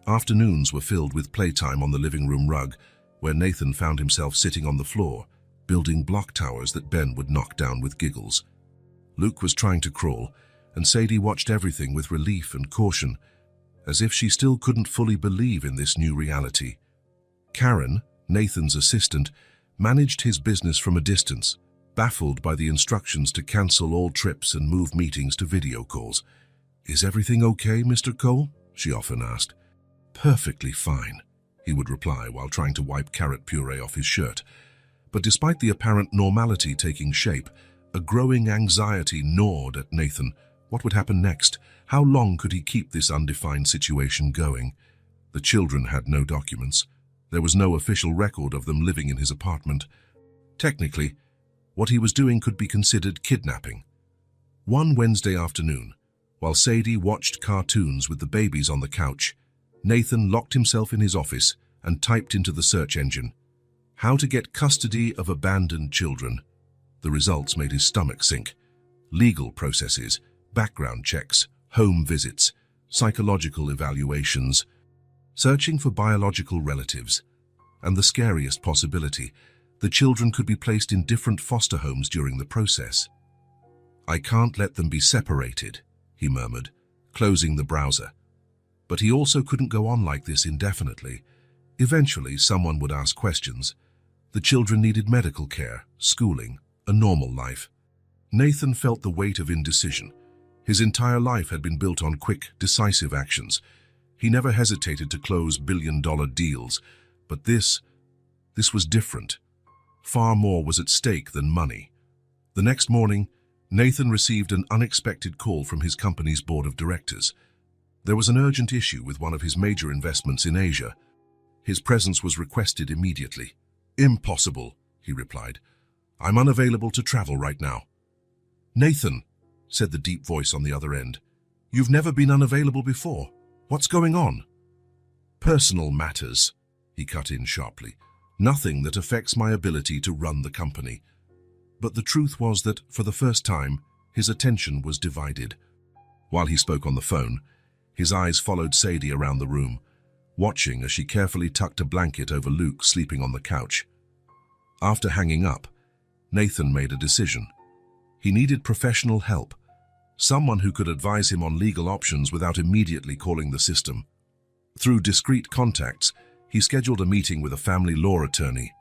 Afternoons were filled with playtime on the living room rug, where Nathan found himself sitting on the floor, building block towers that Ben would knock down with giggles. Luke was trying to crawl, and Sadie watched everything with relief and caution. as if she still couldn't fully believe in this new reality. Karen, Nathan's assistant, managed his business from a distance, baffled by the instructions to cancel all trips and move meetings to video calls. "Is everything okay, Mr. Cole?" she often asked. "Perfectly fine," he would reply while trying to wipe carrot puree off his shirt. But despite the apparent normality taking shape, a growing anxiety gnawed at Nathan. What would happen next? How long could he keep this undefined situation going? The children had no documents. There was no official record of them living in his apartment. Technically, what he was doing could be considered kidnapping. One Wednesday afternoon, while Sadie watched cartoons with the babies on the couch, Nathan locked himself in his office and typed into the search engine, "How to get custody of abandoned children." The results made his stomach sink. Legal processes, background checks, home visits, psychological evaluations, searching for biological relatives, and the scariest possibility, the children could be placed in different foster homes during the process. "I can't let them be separated," he murmured, closing the browser. But he also couldn't go on like this indefinitely. Eventually, someone would ask questions. The children needed medical care, schooling, a normal life. Nathan felt the weight of indecision. His entire life had been built on quick, decisive actions. He never hesitated to close billion-dollar deals, but this was different. Far more was at stake than money. The next morning, Nathan received an unexpected call from his company's board of directors. There was an urgent issue with one of his major investments in Asia. His presence was requested immediately. "Impossible," he replied. "I'm unavailable to travel right now." "Nathan," said the deep voice on the other end, "you've never been unavailable before. What's going on?" "Personal matters," he cut in sharply. "Nothing that affects my ability to run the company." But the truth was that, for the first time, his attention was divided. While he spoke on the phone, his eyes followed Sadie around the room, watching as she carefully tucked a blanket over Luke sleeping on the couch. After hanging up, Nathan made a decision. He needed professional help, someone who could advise him on legal options without immediately calling the system. Through discreet contacts, he scheduled a meeting with a family law attorney.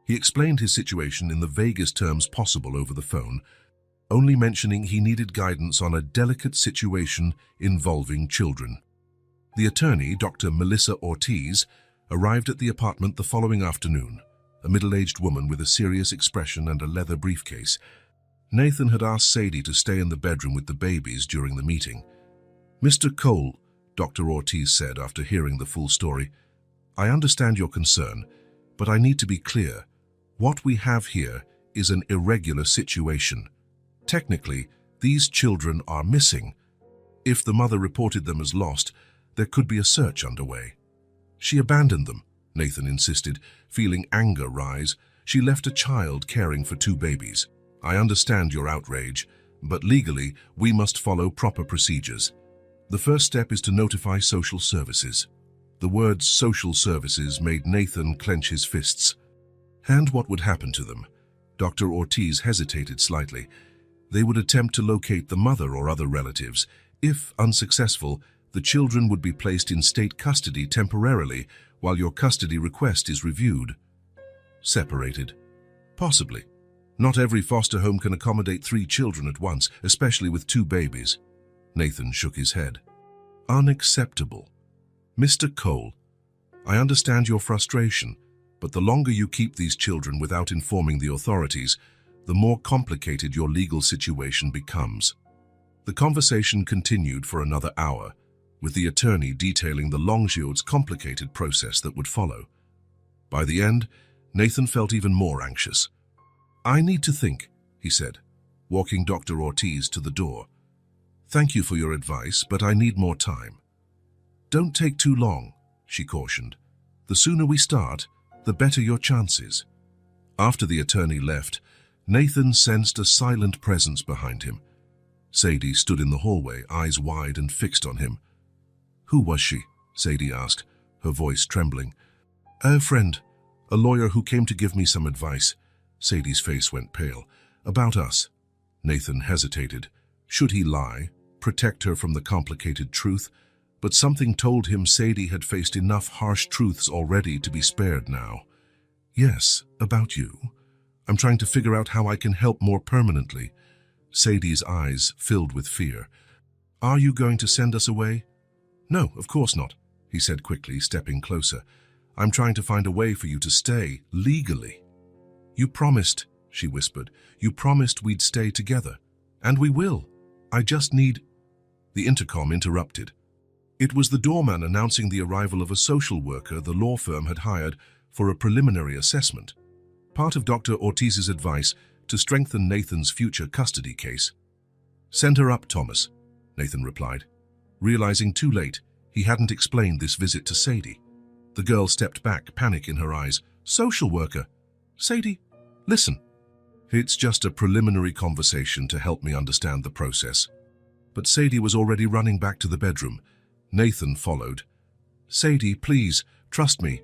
He explained his situation in the vaguest terms possible over the phone, only mentioning he needed guidance on a delicate situation involving children. The attorney, Dr. Melissa Ortiz, arrived at the apartment the following afternoon, a middle-aged woman with a serious expression and a leather briefcase. Nathan had asked Sadie to stay in the bedroom with the babies during the meeting. "Mr. Cole," Dr. Ortiz said after hearing the full story, "I understand your concern, but I need to be clear. What we have here is an irregular situation. Technically, these children are missing. If the mother reported them as lost, there could be a search underway." "She abandoned them," Nathan insisted, feeling anger rise. "She left a child caring for 2 babies. I understand your outrage, but legally, we must follow proper procedures. The first step is to notify social services." The words social services made Nathan clench his fists. And what would happen to them? Dr. Ortiz hesitated slightly. They would attempt to locate the mother or other relatives. If unsuccessful, the children would be placed in state custody temporarily while your custody request is reviewed. Separated? Possibly. Not every foster home can accommodate 3 children at once, especially with 2 babies. Nathan shook his head. Unacceptable. "Mr. Cole, I understand your frustration, but the longer you keep these children without informing the authorities, the more complicated your legal situation becomes." The conversation continued for another hour, with the attorney detailing the Longshield's complicated process that would follow. By the end, Nathan felt even more anxious. "I need to think," he said, walking Dr. Ortiz to the door. "Thank you for your advice, but I need more time." "Don't take too long," she cautioned. "The sooner we start, the better your chances." After the attorney left, Nathan sensed a silent presence behind him. Sadie stood in the hallway, eyes wide and fixed on him. "Who was she?" Sadie asked, her voice trembling. "A friend, a lawyer who came to give me some advice." Sadie's face went pale. "About us." Nathan hesitated. Should he lie, protect her from the complicated truth? But something told him Sadie had faced enough harsh truths already to be spared now. Yes, about you. I'm trying to figure out how I can help more permanently. Sadie's eyes filled with fear. Are you going to send us away? No, of course not, he said quickly, stepping closer. I'm trying to find a way for you to stay, legally. You promised, she whispered. You promised we'd stay together. And we will. I just need... The intercom interrupted. It was the doorman announcing the arrival of a social worker the law firm had hired for a preliminary assessment, part of Dr. Ortiz's advice to strengthen Nathan's future custody case. Send her up, Thomas, Nathan replied, realizing too late he hadn't explained this visit to Sadie. The girl stepped back, panic in her eyes. Social worker? Sadie, listen. It's just a preliminary conversation to help me understand the process. But Sadie was already running back to the bedroom. Nathan followed. Sadie, please, trust me.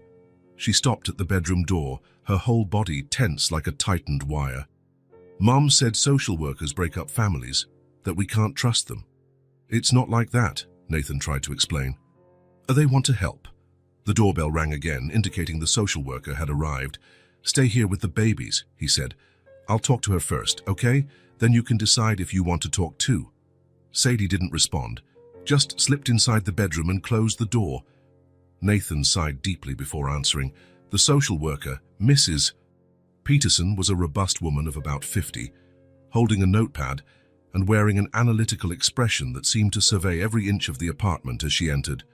She stopped at the bedroom door, her whole body tense like a tightened wire. Mom said social workers break up families, that we can't trust them. It's not like that, Nathan tried to explain. They want to help. The doorbell rang again, indicating the social worker had arrived. Stay here with the babies, he said. I'll talk to her first, okay? Then you can decide if you want to talk too. Sadie didn't respond, just slipped inside the bedroom and closed the door. Nathan sighed deeply before answering. The social worker, Mrs. Peterson, was a robust woman of about 50, holding a notepad and wearing an analytical expression that seemed to survey every inch of the apartment as she entered.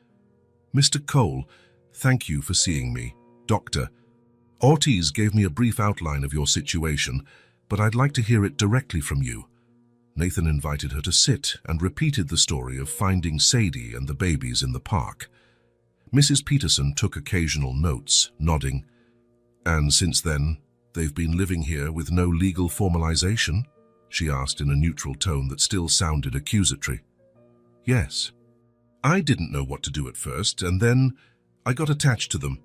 Mr. Cole, thank you for seeing me. Doctor Ortiz gave me a brief outline of your situation, but I'd like to hear it directly from you. Nathan invited her to sit and repeated the story of finding Sadie and the babies in the park. Mrs. Peterson took occasional notes, nodding. And since then, they've been living here with no legal formalization? She asked in a neutral tone that still sounded accusatory. Yes. I didn't know what to do at first, and then I got attached to them.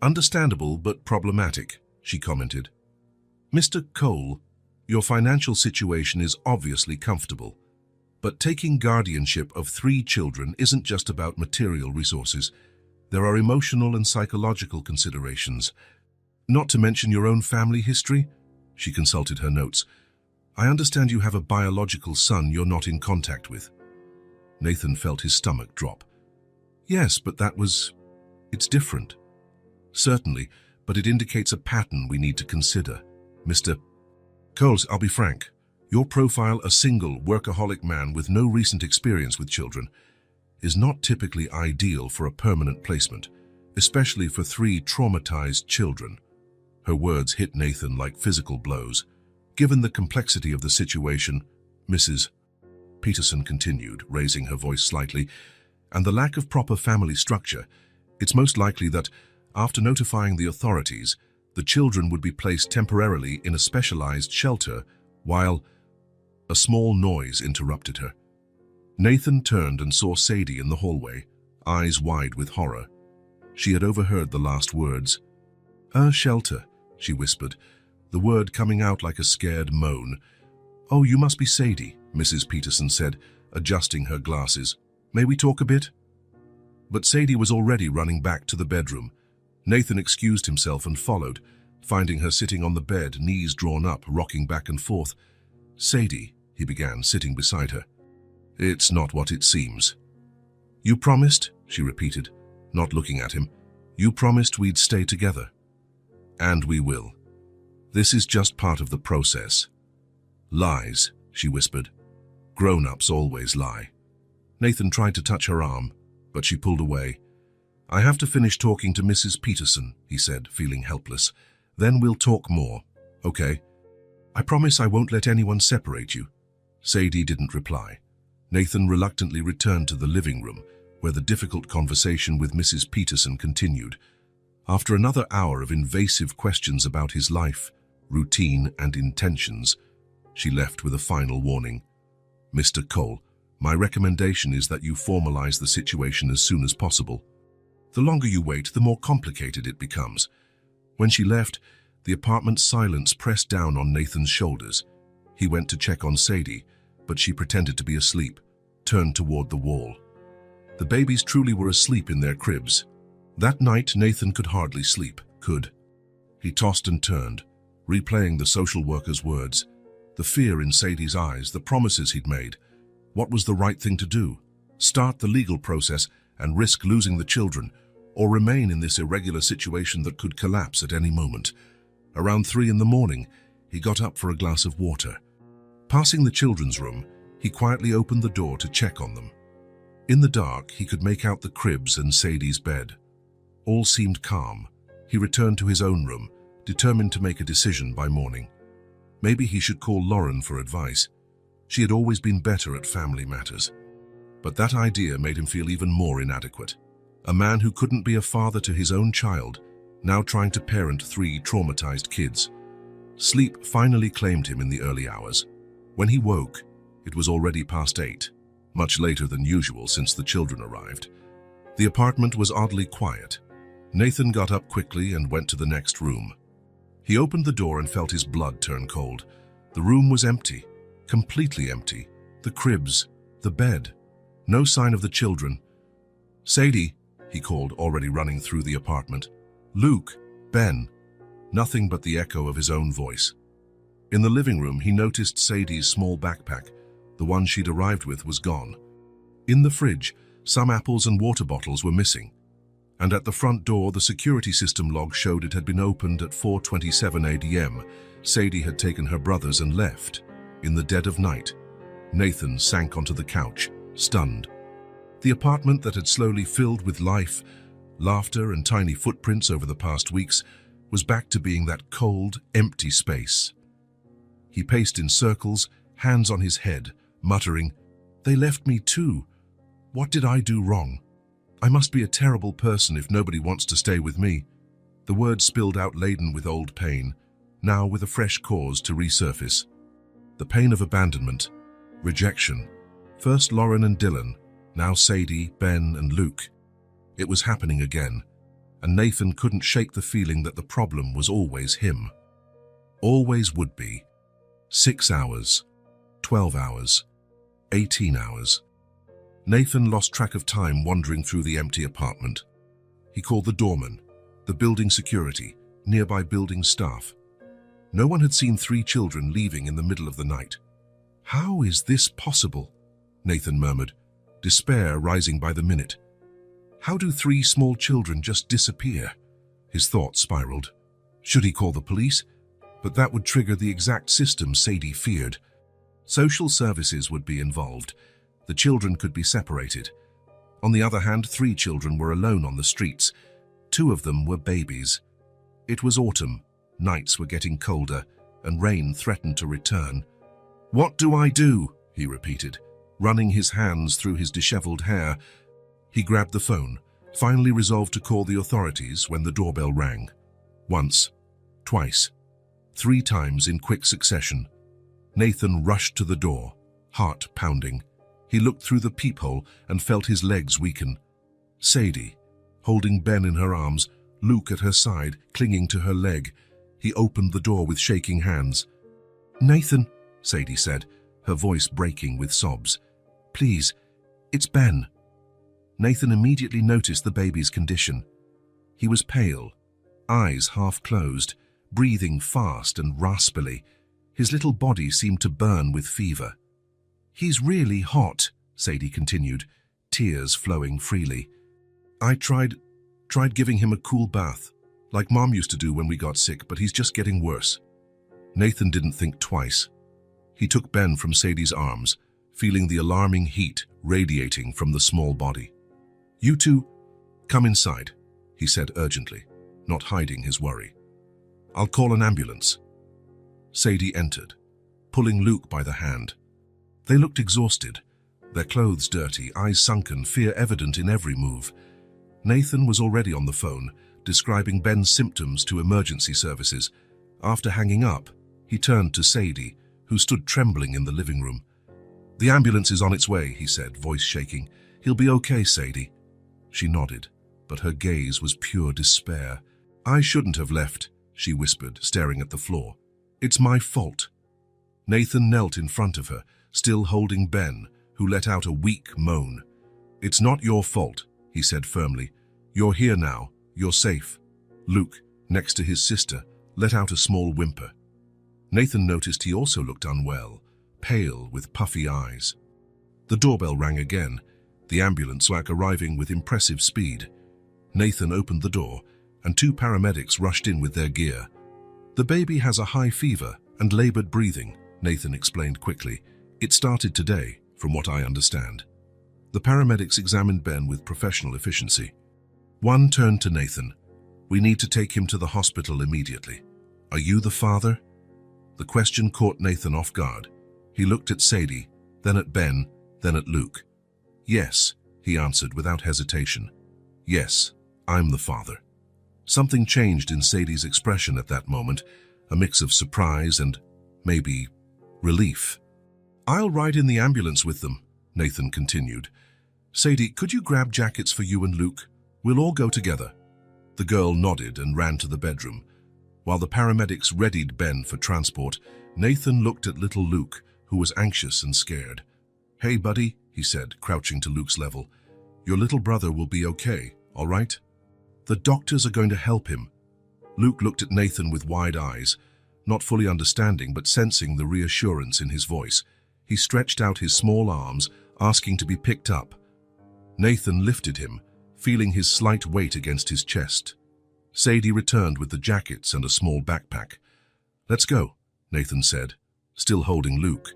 Understandable but problematic, she commented. Mr. Cole, your financial situation is obviously comfortable, but taking guardianship of 3 children isn't just about material resources. There are emotional and psychological considerations. Not to mention your own family history, she consulted her notes. I understand you have a biological son you're not in contact with. Nathan felt his stomach drop. Yes, but it's different. Certainly, but it indicates a pattern we need to consider. Mr. Coles, I'll be frank. Your profile, a single, workaholic man with no recent experience with children, is not typically ideal for a permanent placement, especially for 3 traumatized children. Her words hit Nathan like physical blows. Given the complexity of the situation, Mrs. Peterson continued, raising her voice slightly, and the lack of proper family structure, it's most likely that, after notifying the authorities, the children would be placed temporarily in a specialized shelter while... A small noise interrupted her. Nathan turned and saw Sadie in the hallway, eyes wide with horror. She had overheard the last words. A shelter, she whispered, the word coming out like a scared moan. Oh, you must be Sadie, Mrs. Peterson said, adjusting her glasses. May we talk a bit? But Sadie was already running back to the bedroom. Nathan excused himself and followed, finding her sitting on the bed, knees drawn up, rocking back and forth. Sadie, he began, sitting beside her. It's not what it seems. You promised, she repeated, not looking at him. You promised we'd stay together. And we will. This is just part of the process. Lies, she whispered. Grown-ups always lie. Nathan tried to touch her arm, but she pulled away. I have to finish talking to Mrs. Peterson, he said, feeling helpless. Then we'll talk more, okay? I promise I won't let anyone separate you. Sadie didn't reply. Nathan reluctantly returned to the living room, where the difficult conversation with Mrs. Peterson continued. After another hour of invasive questions about his life, routine, and intentions, she left with a final warning. Mr. Cole, my recommendation is that you formalize the situation as soon as possible. The longer you wait, the more complicated it becomes. When she left, the apartment's silence pressed down on Nathan's shoulders. He went to check on Sadie, but she pretended to be asleep, turned toward the wall. The babies truly were asleep in their cribs. That night, Nathan could hardly sleep. He tossed and turned, replaying the social worker's words, the fear in Sadie's eyes, the promises he'd made. What was the right thing to do? Start the legal process and risk losing the children, or remain in this irregular situation that could collapse at any moment? Around 3 in the morning, he got up for a glass of water. Passing the children's room, he quietly opened the door to check on them. In the dark, he could make out the cribs and Sadie's bed. All seemed calm. He returned to his own room, determined to make a decision by morning. Maybe he should call Lauren for advice. She had always been better at family matters. But that idea made him feel even more inadequate. A man who couldn't be a father to his own child, now trying to parent 3 traumatized kids. Sleep finally claimed him in the early hours. When he woke, it was already past 8, much later than usual since the children arrived. The apartment was oddly quiet. Nathan got up quickly and went to the next room. He opened the door and felt his blood turn cold. The room was empty, completely empty. The cribs, the bed, no sign of the children. "Sadie," he called, already running through the apartment. "Luke, Ben." Nothing but the echo of his own voice. In the living room, he noticed Sadie's small backpack. The one she'd arrived with was gone. In the fridge, some apples and water bottles were missing. And at the front door, the security system log showed it had been opened at 4:27 a.m. Sadie had taken her brothers and left. In the dead of night, Nathan sank onto the couch, stunned. The apartment that had slowly filled with life, laughter, and tiny footprints over the past weeks was back to being that cold, empty space. He paced in circles, hands on his head, muttering, "They left me too. What did I do wrong? I must be a terrible person if nobody wants to stay with me." The words spilled out laden with old pain, now with a fresh cause to resurface. The pain of abandonment, rejection. First Lauren and Dylan, now Sadie, Ben, and Luke. It was happening again, and Nathan couldn't shake the feeling that the problem was always him. Always would be. 6 hours, 12 hours, 18 hours. Nathan lost track of time wandering through the empty apartment. He called the doorman, the building security, nearby building staff. No one had seen 3 children leaving in the middle of the night. "How is this possible?" Nathan murmured, despair rising by the minute. How do 3 small children just disappear? His thoughts spiraled. Should he call the police? But that would trigger the exact system Sadie feared. Social services would be involved. The children could be separated. On the other hand, 3 children were alone on the streets. 2 of them were babies. It was autumn, nights were getting colder, and rain threatened to return. "What do I do?" he repeated, running his hands through his disheveled hair. He grabbed the phone, finally resolved to call the authorities when the doorbell rang. Once, twice, 3 times in quick succession. Nathan rushed to the door, heart pounding. He looked through the peephole and felt his legs weaken. Sadie, holding Ben in her arms, Luke at her side, clinging to her leg. He opened the door with shaking hands. "Nathan," Sadie said, her voice breaking with sobs. "Please, it's Ben." Nathan immediately noticed the baby's condition. He was pale, eyes half closed, breathing fast and raspily. His little body seemed to burn with fever. "He's really hot," Sadie continued, tears flowing freely. "I tried giving him a cool bath, like Mom used to do when we got sick, but he's just getting worse." Nathan didn't think twice. He took Ben from Sadie's arms, feeling the alarming heat radiating from the small body. "You two, come inside," he said urgently, not hiding his worry. "I'll call an ambulance." Sadie entered, pulling Luke by the hand. They looked exhausted, their clothes dirty, eyes sunken, fear evident in every move. Nathan was already on the phone, describing Ben's symptoms to emergency services. After hanging up, he turned to Sadie, who stood trembling in the living room. "The ambulance is on its way," he said, voice shaking. "He'll be okay, Sadie." She nodded, but her gaze was pure despair. "I shouldn't have left," she whispered, staring at the floor. "It's my fault." Nathan knelt in front of her, still holding Ben, who let out a weak moan. "It's not your fault," he said firmly. "You're here now. You're safe." Luke, next to his sister, let out a small whimper. Nathan noticed he also looked unwell, pale with puffy eyes. The doorbell rang again, the ambulance wagon arriving with impressive speed. Nathan opened the door, and 2 paramedics rushed in with their gear. "The baby has a high fever and labored breathing," Nathan explained quickly. "It started today, from what I understand." The paramedics examined Ben with professional efficiency. One turned to Nathan. "We need to take him to the hospital immediately. Are you the father?" The question caught Nathan off guard. He looked at Sadie, then at Ben, then at Luke. "Yes," he answered without hesitation. "Yes, I'm the father." Something changed in Sadie's expression at that moment, a mix of surprise and, maybe, relief. "I'll ride in the ambulance with them," Nathan continued. "Sadie, could you grab jackets for you and Luke? We'll all go together." The girl nodded and ran to the bedroom. While the paramedics readied Ben for transport, Nathan looked at little Luke, who was anxious and scared. "Hey, buddy," he said, crouching to Luke's level. "Your little brother will be okay, all right? The doctors are going to help him." Luke looked at Nathan with wide eyes, not fully understanding but sensing the reassurance in his voice. He stretched out his small arms, asking to be picked up. Nathan lifted him, feeling his slight weight against his chest. Sadie returned with the jackets and a small backpack. "Let's go," Nathan said, still holding Luke.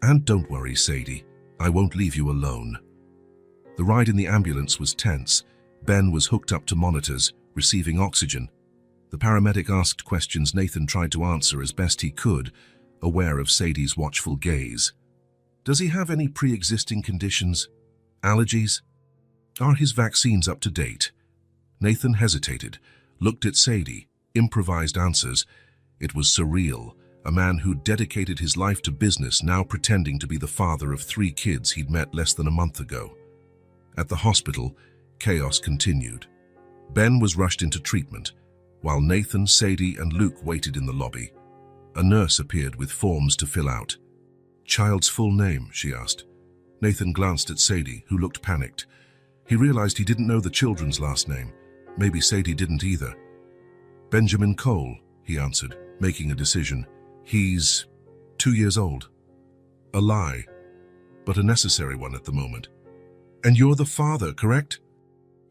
"And don't worry, Sadie, I won't leave you alone." The ride in the ambulance was tense. Ben was hooked up to monitors, receiving oxygen. The paramedic asked questions Nathan tried to answer as best he could, aware of Sadie's watchful gaze. "Does he have any pre-existing conditions? Allergies? Are his vaccines up to date?" Nathan hesitated, looked at Sadie, improvised answers. It was surreal, a man who dedicated his life to business now pretending to be the father of 3 kids he'd met less than a month ago. At the hospital, chaos continued. Ben was rushed into treatment, while Nathan, Sadie, and Luke waited in the lobby. A nurse appeared with forms to fill out. "Child's full name?" she asked. Nathan glanced at Sadie, who looked panicked. He realized he didn't know the children's last name. Maybe Sadie didn't either. "Benjamin Cole," he answered, making a decision. "He's 2 years old." A lie, but a necessary one at the moment. "And you're the father, correct?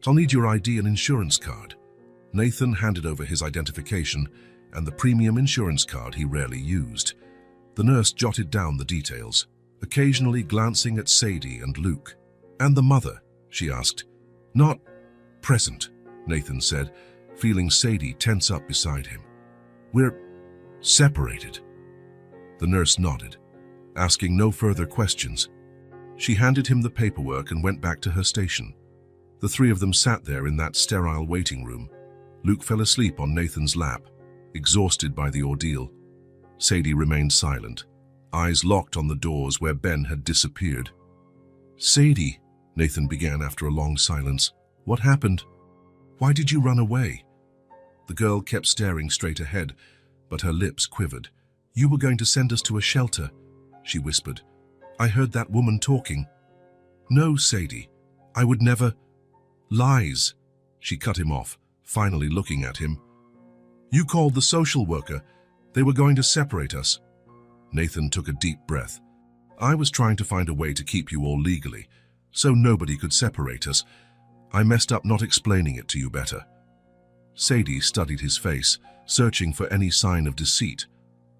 I'll need your ID and insurance card." Nathan handed over his identification and the premium insurance card he rarely used. The nurse jotted down the details, occasionally glancing at Sadie and Luke. "And the mother?" she asked. "Not present," Nathan said, feeling Sadie tense up beside him. "We're separated." The nurse nodded, asking no further questions. She handed him the paperwork and went back to her station. The 3 of them sat there in that sterile waiting room. Luke fell asleep on Nathan's lap, exhausted by the ordeal. Sadie remained silent, eyes locked on the doors where Ben had disappeared. "Sadie," Nathan began after a long silence, "what happened? Why did you run away?" The girl kept staring straight ahead, but her lips quivered. "You were going to send us to a shelter," she whispered. "I heard that woman talking." "No, Sadie, I would never—" "Lies," she cut him off, finally looking at him. "You called the social worker. They were going to separate us." Nathan took a deep breath. "I was trying to find a way to keep you all legally, so nobody could separate us. I messed up not explaining it to you better." Sadie studied his face, searching for any sign of deceit.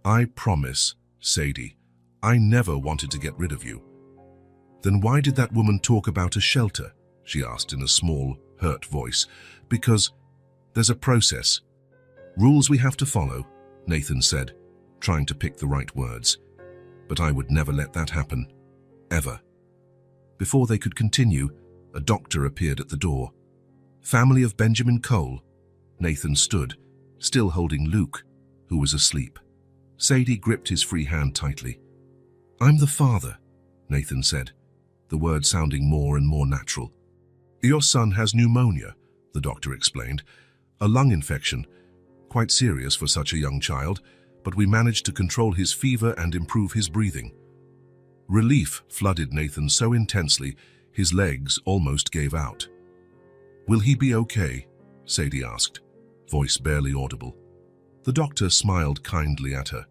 "I promise, Sadie, I never wanted to get rid of you." "Then why did that woman talk about a shelter?" she asked in a small, hurt voice. "Because there's a process. Rules we have to follow," Nathan said, trying to pick the right words. "But I would never let that happen. Ever." Before they could continue, a doctor appeared at the door. "Family of Benjamin Cole." Nathan stood, still holding Luke, who was asleep. Sadie gripped his free hand tightly. "I'm the father," Nathan said, the words sounding more and more natural. "Your son has pneumonia," the doctor explained. "A lung infection. Quite serious for such a young child, but we managed to control his fever and improve his breathing." Relief flooded Nathan so intensely, His legs almost gave out. "Will he be okay?" Sadie asked, voice barely audible. The doctor smiled kindly at her.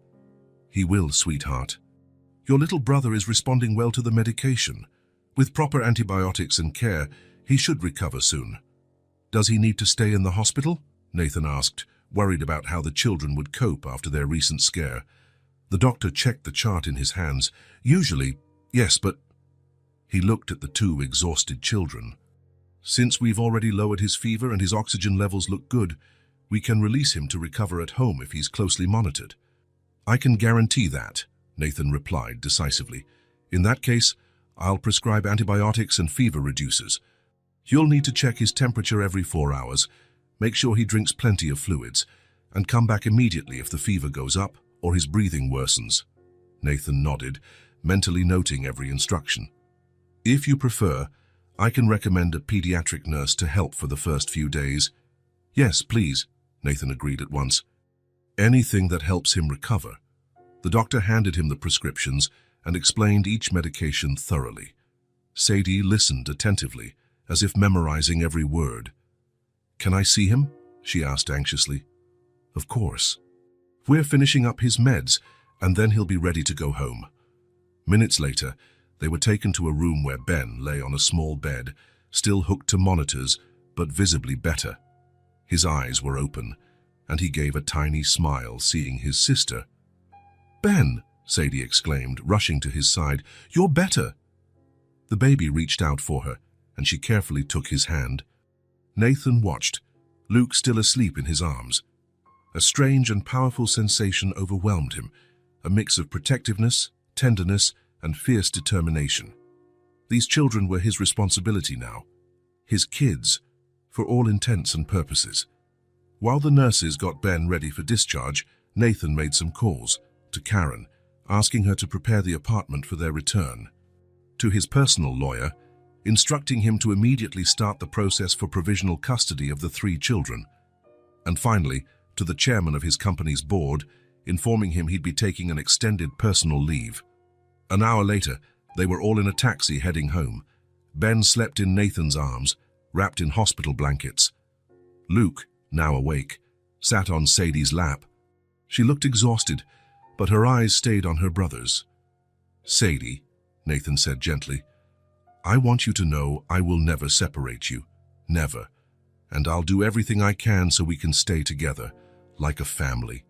"He will, sweetheart. Your little brother is responding well to the medication. With proper antibiotics and care, he should recover soon." "Does he need to stay in the hospital?" Nathan asked, worried about how the children would cope after their recent scare. The doctor checked the chart in his hands. "Usually, yes, but—" He looked at the two exhausted children. "Since we've already lowered his fever and his oxygen levels look good, we can release him to recover at home if he's closely monitored." "I can guarantee that," Nathan replied decisively. "In that case, I'll prescribe antibiotics and fever reducers. You'll need to check his temperature every 4 hours, make sure he drinks plenty of fluids, and come back immediately if the fever goes up or his breathing worsens." Nathan nodded, mentally noting every instruction. "If you prefer, I can recommend a pediatric nurse to help for the first few days." "Yes, please," Nathan agreed at once. "Anything that helps him recover." The doctor handed him the prescriptions and explained each medication thoroughly. Sadie listened attentively, as if memorizing every word. "Can I see him?" she asked anxiously. "Of course. We're finishing up his meds, and then he'll be ready to go home." Minutes later, they were taken to a room where Ben lay on a small bed, still hooked to monitors, but visibly better. His eyes were open, and he gave a tiny smile seeing his sister. "Ben!" Sadie exclaimed, rushing to his side. "You're better!" The baby reached out for her, and she carefully took his hand. Nathan watched, Luke still asleep in his arms. A strange and powerful sensation overwhelmed him, a mix of protectiveness, tenderness, and fierce determination. These children were his responsibility now, his kids, for all intents and purposes. While the nurses got Ben ready for discharge, Nathan made some calls to Karen, asking her to prepare the apartment for their return. To his personal lawyer, instructing him to immediately start the process for provisional custody of the 3 children. And finally, to the chairman of his company's board, informing him he'd be taking an extended personal leave. An hour later, they were all in a taxi heading home. Ben slept in Nathan's arms, wrapped in hospital blankets. Luke, now awake, sat on Sadie's lap. She looked exhausted, but her eyes stayed on her brother's. "Sadie," Nathan said gently, "I want you to know I will never separate you. Never. And I'll do everything I can so we can stay together, like a family."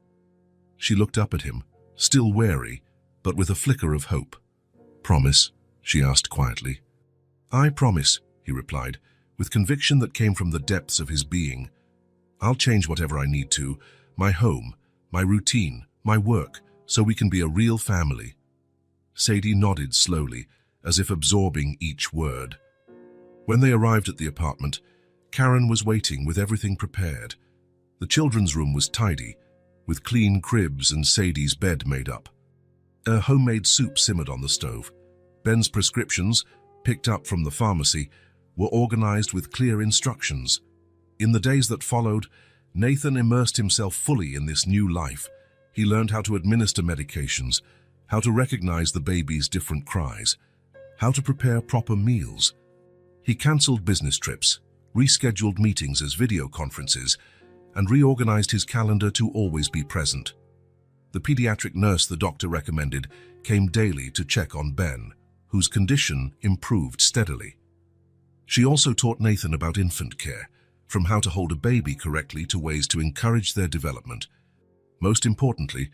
She looked up at him, still wary, but with a flicker of hope. "Promise?" she asked quietly. "I promise," he replied, with conviction that came from the depths of his being. "I'll change whatever I need to, my home, my routine, my work, so we can be a real family." Sadie nodded slowly, as if absorbing each word. When they arrived at the apartment, Karen was waiting with everything prepared. The children's room was tidy, with clean cribs and Sadie's bed made up. A homemade soup simmered on the stove. Ben's prescriptions, picked up from the pharmacy, were organized with clear instructions. In the days that followed, Nathan immersed himself fully in this new life. He learned how to administer medications, how to recognize the baby's different cries, how to prepare proper meals. He cancelled business trips, rescheduled meetings as video conferences, and reorganized his calendar to always be present. The pediatric nurse the doctor recommended came daily to check on Ben, whose condition improved steadily. She also taught Nathan about infant care, from how to hold a baby correctly to ways to encourage their development. Most importantly,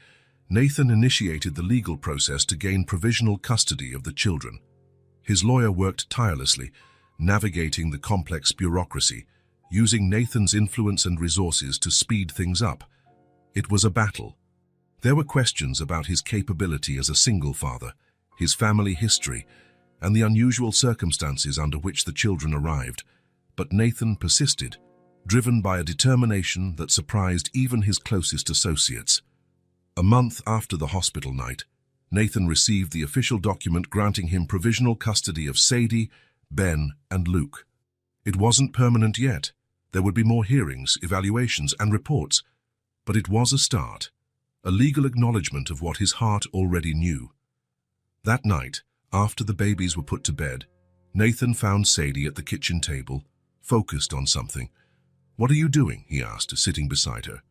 Nathan initiated the legal process to gain provisional custody of the children. His lawyer worked tirelessly, navigating the complex bureaucracy, using Nathan's influence and resources to speed things up. It was a battle. There were questions about his capability as a single father, his family history, and the unusual circumstances under which the children arrived. But Nathan persisted, driven by a determination that surprised even his closest associates. A month after the hospital night, Nathan received the official document granting him provisional custody of Sadie, Ben, and Luke. It wasn't permanent yet. There would be more hearings, evaluations, and reports. But it was a start, a legal acknowledgement of what his heart already knew. That night, after the babies were put to bed, Nathan found Sadie at the kitchen table, focused on something. "What are you doing?" he asked, sitting beside her.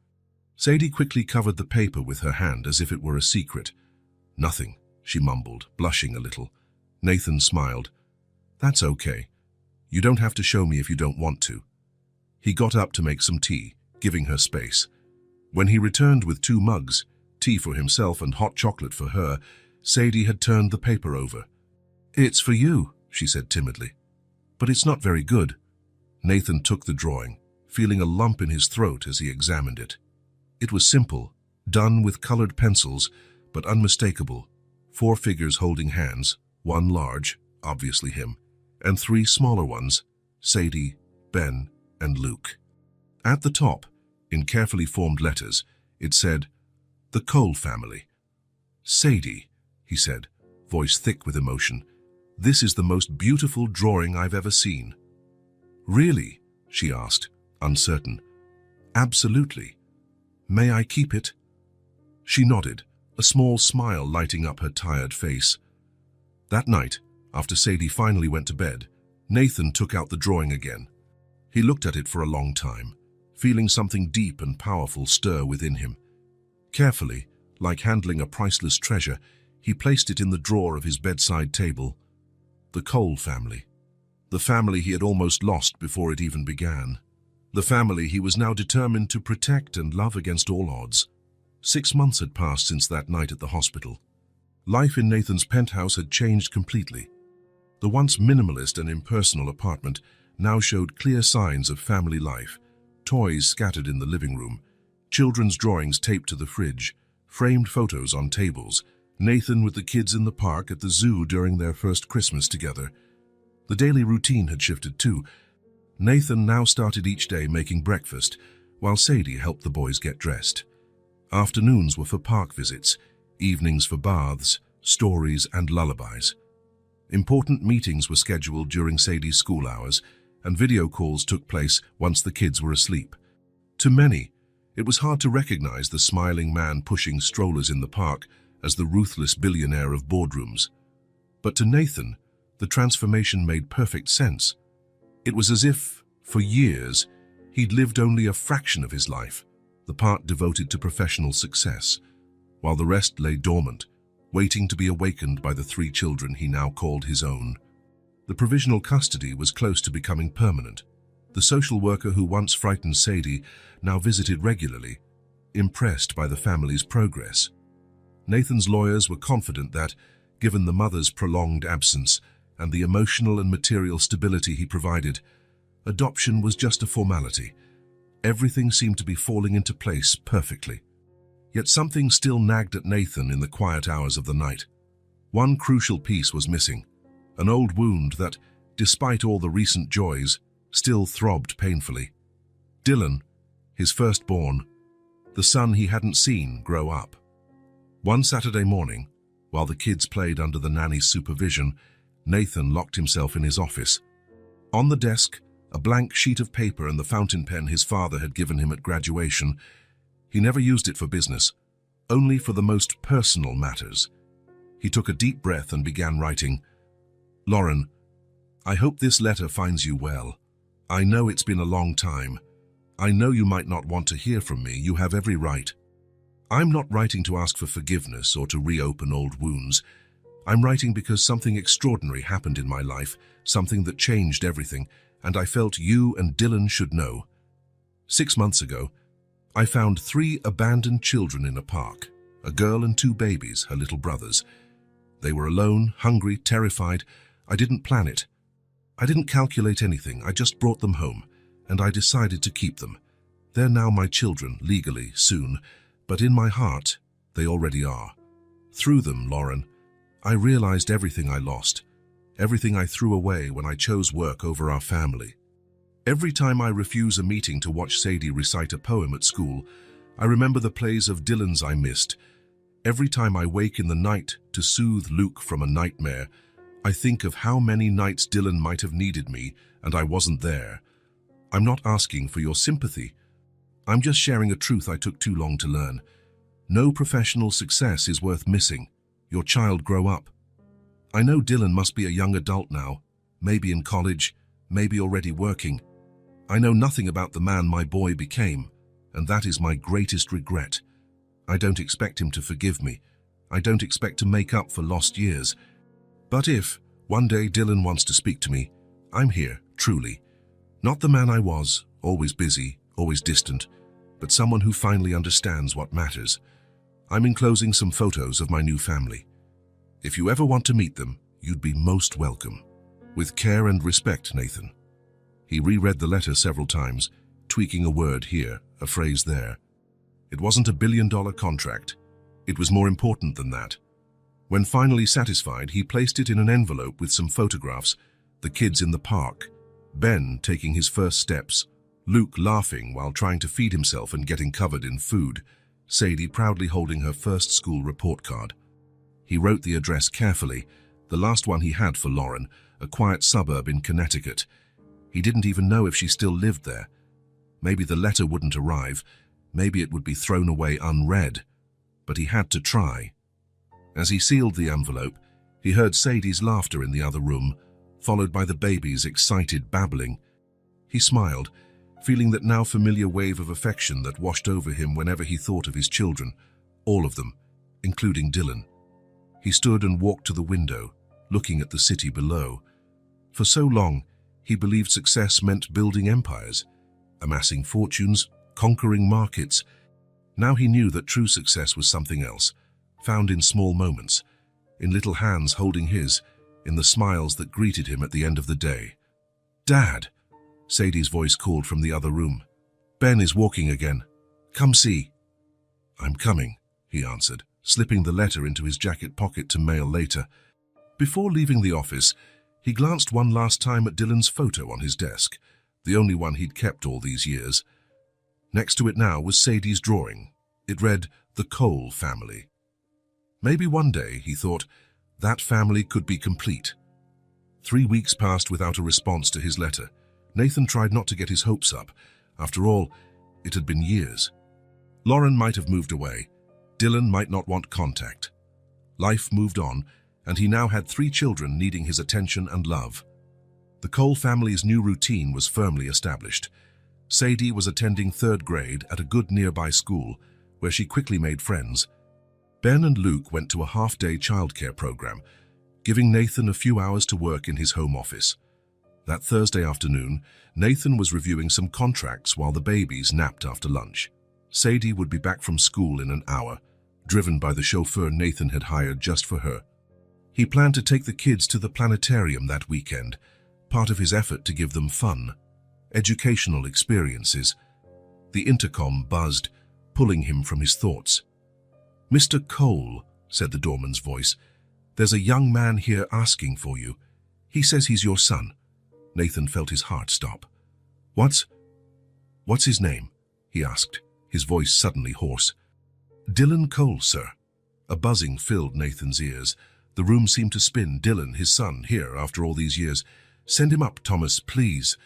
Sadie quickly covered the paper with her hand as if it were a secret. "Nothing," she mumbled, blushing a little. Nathan smiled. "That's okay. You don't have to show me if you don't want to." He got up to make some tea, giving her space. When he returned with 2 mugs, tea for himself and hot chocolate for her, Sadie had turned the paper over. "It's for you," she said timidly. "But it's not very good." Nathan took the drawing, feeling a lump in his throat as he examined it. It was simple, done with colored pencils, but unmistakable. 4 figures holding hands, 1 large, obviously him, and 3 smaller ones, Sadie, Ben, and Luke. At the top, in carefully formed letters, it said, "The Cole family." "Sadie," he said, voice thick with emotion, "this is the most beautiful drawing I've ever seen." "Really?" she asked, uncertain. "Absolutely. May I keep it?" She nodded, a small smile lighting up her tired face. That night, after Sadie finally went to bed, Nathan took out the drawing again. He looked at it for a long time, feeling something deep and powerful stir within him. Carefully, like handling a priceless treasure, he placed it in the drawer of his bedside table. The Cole family. The family he had almost lost before it even began. The family he was now determined to protect and love against all odds. 6 months had passed since that night at the hospital. Life in Nathan's penthouse had changed completely. The once minimalist and impersonal apartment now showed clear signs of family life. Toys scattered in the living room, children's drawings taped to the fridge, framed photos on tables, Nathan with the kids in the park, at the zoo during their first Christmas together. The daily routine had shifted too. Nathan now started each day making breakfast, while Sadie helped the boys get dressed. Afternoons were for park visits, evenings for baths, stories, and lullabies. Important meetings were scheduled during Sadie's school hours, and video calls took place once the kids were asleep. To many, it was hard to recognize the smiling man pushing strollers in the park as the ruthless billionaire of boardrooms. But to Nathan, the transformation made perfect sense. It was as if, for years, he'd lived only a fraction of his life, the part devoted to professional success, while the rest lay dormant, waiting to be awakened by the 3 children he now called his own. The provisional custody was close to becoming permanent. The social worker who once frightened Sadie now visited regularly, impressed by the family's progress. Nathan's lawyers were confident that, given the mother's prolonged absence and the emotional and material stability he provided, adoption was just a formality. Everything seemed to be falling into place perfectly. Yet something still nagged at Nathan in the quiet hours of the night. One crucial piece was missing. An old wound that, despite all the recent joys, still throbbed painfully. Dylan, his firstborn, the son he hadn't seen grow up. One Saturday morning, while the kids played under the nanny's supervision, Nathan locked himself in his office. On the desk, a blank sheet of paper and the fountain pen his father had given him at graduation. He never used it for business, only for the most personal matters. He took a deep breath and began writing, "Lauren, I hope this letter finds you well. I know it's been a long time. I know you might not want to hear from me. You have every right. I'm not writing to ask for forgiveness or to reopen old wounds. I'm writing because something extraordinary happened in my life, something that changed everything, and I felt you and Dylan should know. 6 months ago, I found 3 abandoned children in a park, a girl and 2 babies, her little brothers. They were alone, hungry, terrified. I didn't plan it. I didn't calculate anything. I just brought them home, and I decided to keep them. They're now my children, legally, soon, but in my heart, they already are. Through them, Lauren, I realized everything I lost, everything I threw away when I chose work over our family. Every time I refuse a meeting to watch Sadie recite a poem at school, I remember the plays of Dylan's I missed. Every time I wake in the night to soothe Luke from a nightmare, I think of how many nights Dylan might have needed me and I wasn't there. I'm not asking for your sympathy. I'm just sharing a truth I took too long to learn. No professional success is worth missing. Your child grow up. I know Dylan must be a young adult now, maybe in college, maybe already working. I know nothing about the man my boy became, and that is my greatest regret. I don't expect him to forgive me. I don't expect to make up for lost years. But if, one day Dylan wants to speak to me, I'm here, truly. Not the man I was, always busy, always distant, but someone who finally understands what matters. I'm enclosing some photos of my new family. If you ever want to meet them, you'd be most welcome. With care and respect, Nathan. He reread the letter several times, tweaking a word here, a phrase there. It wasn't a billion-dollar contract. It was more important than that. When finally satisfied, he placed it in an envelope with some photographs, the kids in the park, Ben taking his first steps, Luke laughing while trying to feed himself and getting covered in food, Sadie proudly holding her first school report card. He wrote the address carefully, the last one he had for Lauren, a quiet suburb in Connecticut. He didn't even know if she still lived there. Maybe the letter wouldn't arrive, maybe it would be thrown away unread, but he had to try. As he sealed the envelope, he heard Sadie's laughter in the other room, followed by the baby's excited babbling. He smiled, feeling that now familiar wave of affection that washed over him whenever he thought of his children, all of them, including Dylan. He stood and walked to the window, looking at the city below. For so long, he believed success meant building empires, amassing fortunes, conquering markets. Now he knew that true success was something else, found in small moments, in little hands holding his, in the smiles that greeted him at the end of the day. "Dad!" Sadie's voice called from the other room. "Ben is walking again. Come see." "I'm coming," he answered, slipping the letter into his jacket pocket to mail later. Before leaving the office, he glanced one last time at Dylan's photo on his desk, the only one he'd kept all these years. Next to it now was Sadie's drawing. It read, "The Cole Family." Maybe one day, he thought, that family could be complete. 3 weeks passed without a response to his letter. Nathan tried not to get his hopes up. After all, it had been years. Lauren might have moved away. Dylan might not want contact. Life moved on, and he now had 3 children needing his attention and love. The Cole family's new routine was firmly established. Sadie was attending 3rd grade at a good nearby school, where she quickly made friends. Ben and Luke went to a half-day childcare program, giving Nathan a few hours to work in his home office. That Thursday afternoon, Nathan was reviewing some contracts while the babies napped after lunch. Sadie would be back from school in an hour, driven by the chauffeur Nathan had hired just for her. He planned to take the kids to the planetarium that weekend, part of his effort to give them fun, educational experiences. The intercom buzzed, pulling him from his thoughts. "Mr. Cole," said the doorman's voice, "there's a young man here asking for you. He says he's your son." Nathan felt his heart stop. What's his name?" he asked, his voice suddenly hoarse. "Dylan Cole, sir." A buzzing filled Nathan's ears. The room seemed to spin. Dylan, his son, here after all these years. "Send him up, Thomas, please."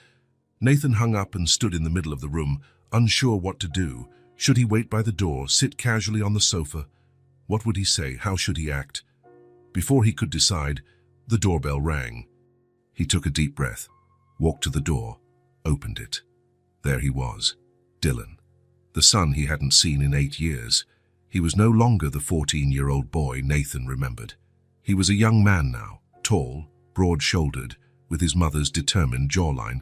Nathan hung up and stood in the middle of the room, unsure what to do. Should he wait by the door, sit casually on the sofa? What would he say? How should he act? Before he could decide, the doorbell rang. He took a deep breath, walked to the door, opened it. There he was, Dylan, the son he hadn't seen in 8 years. He was no longer the 14-year-old boy Nathan remembered. He was a young man now, tall, broad-shouldered, with his mother's determined jawline.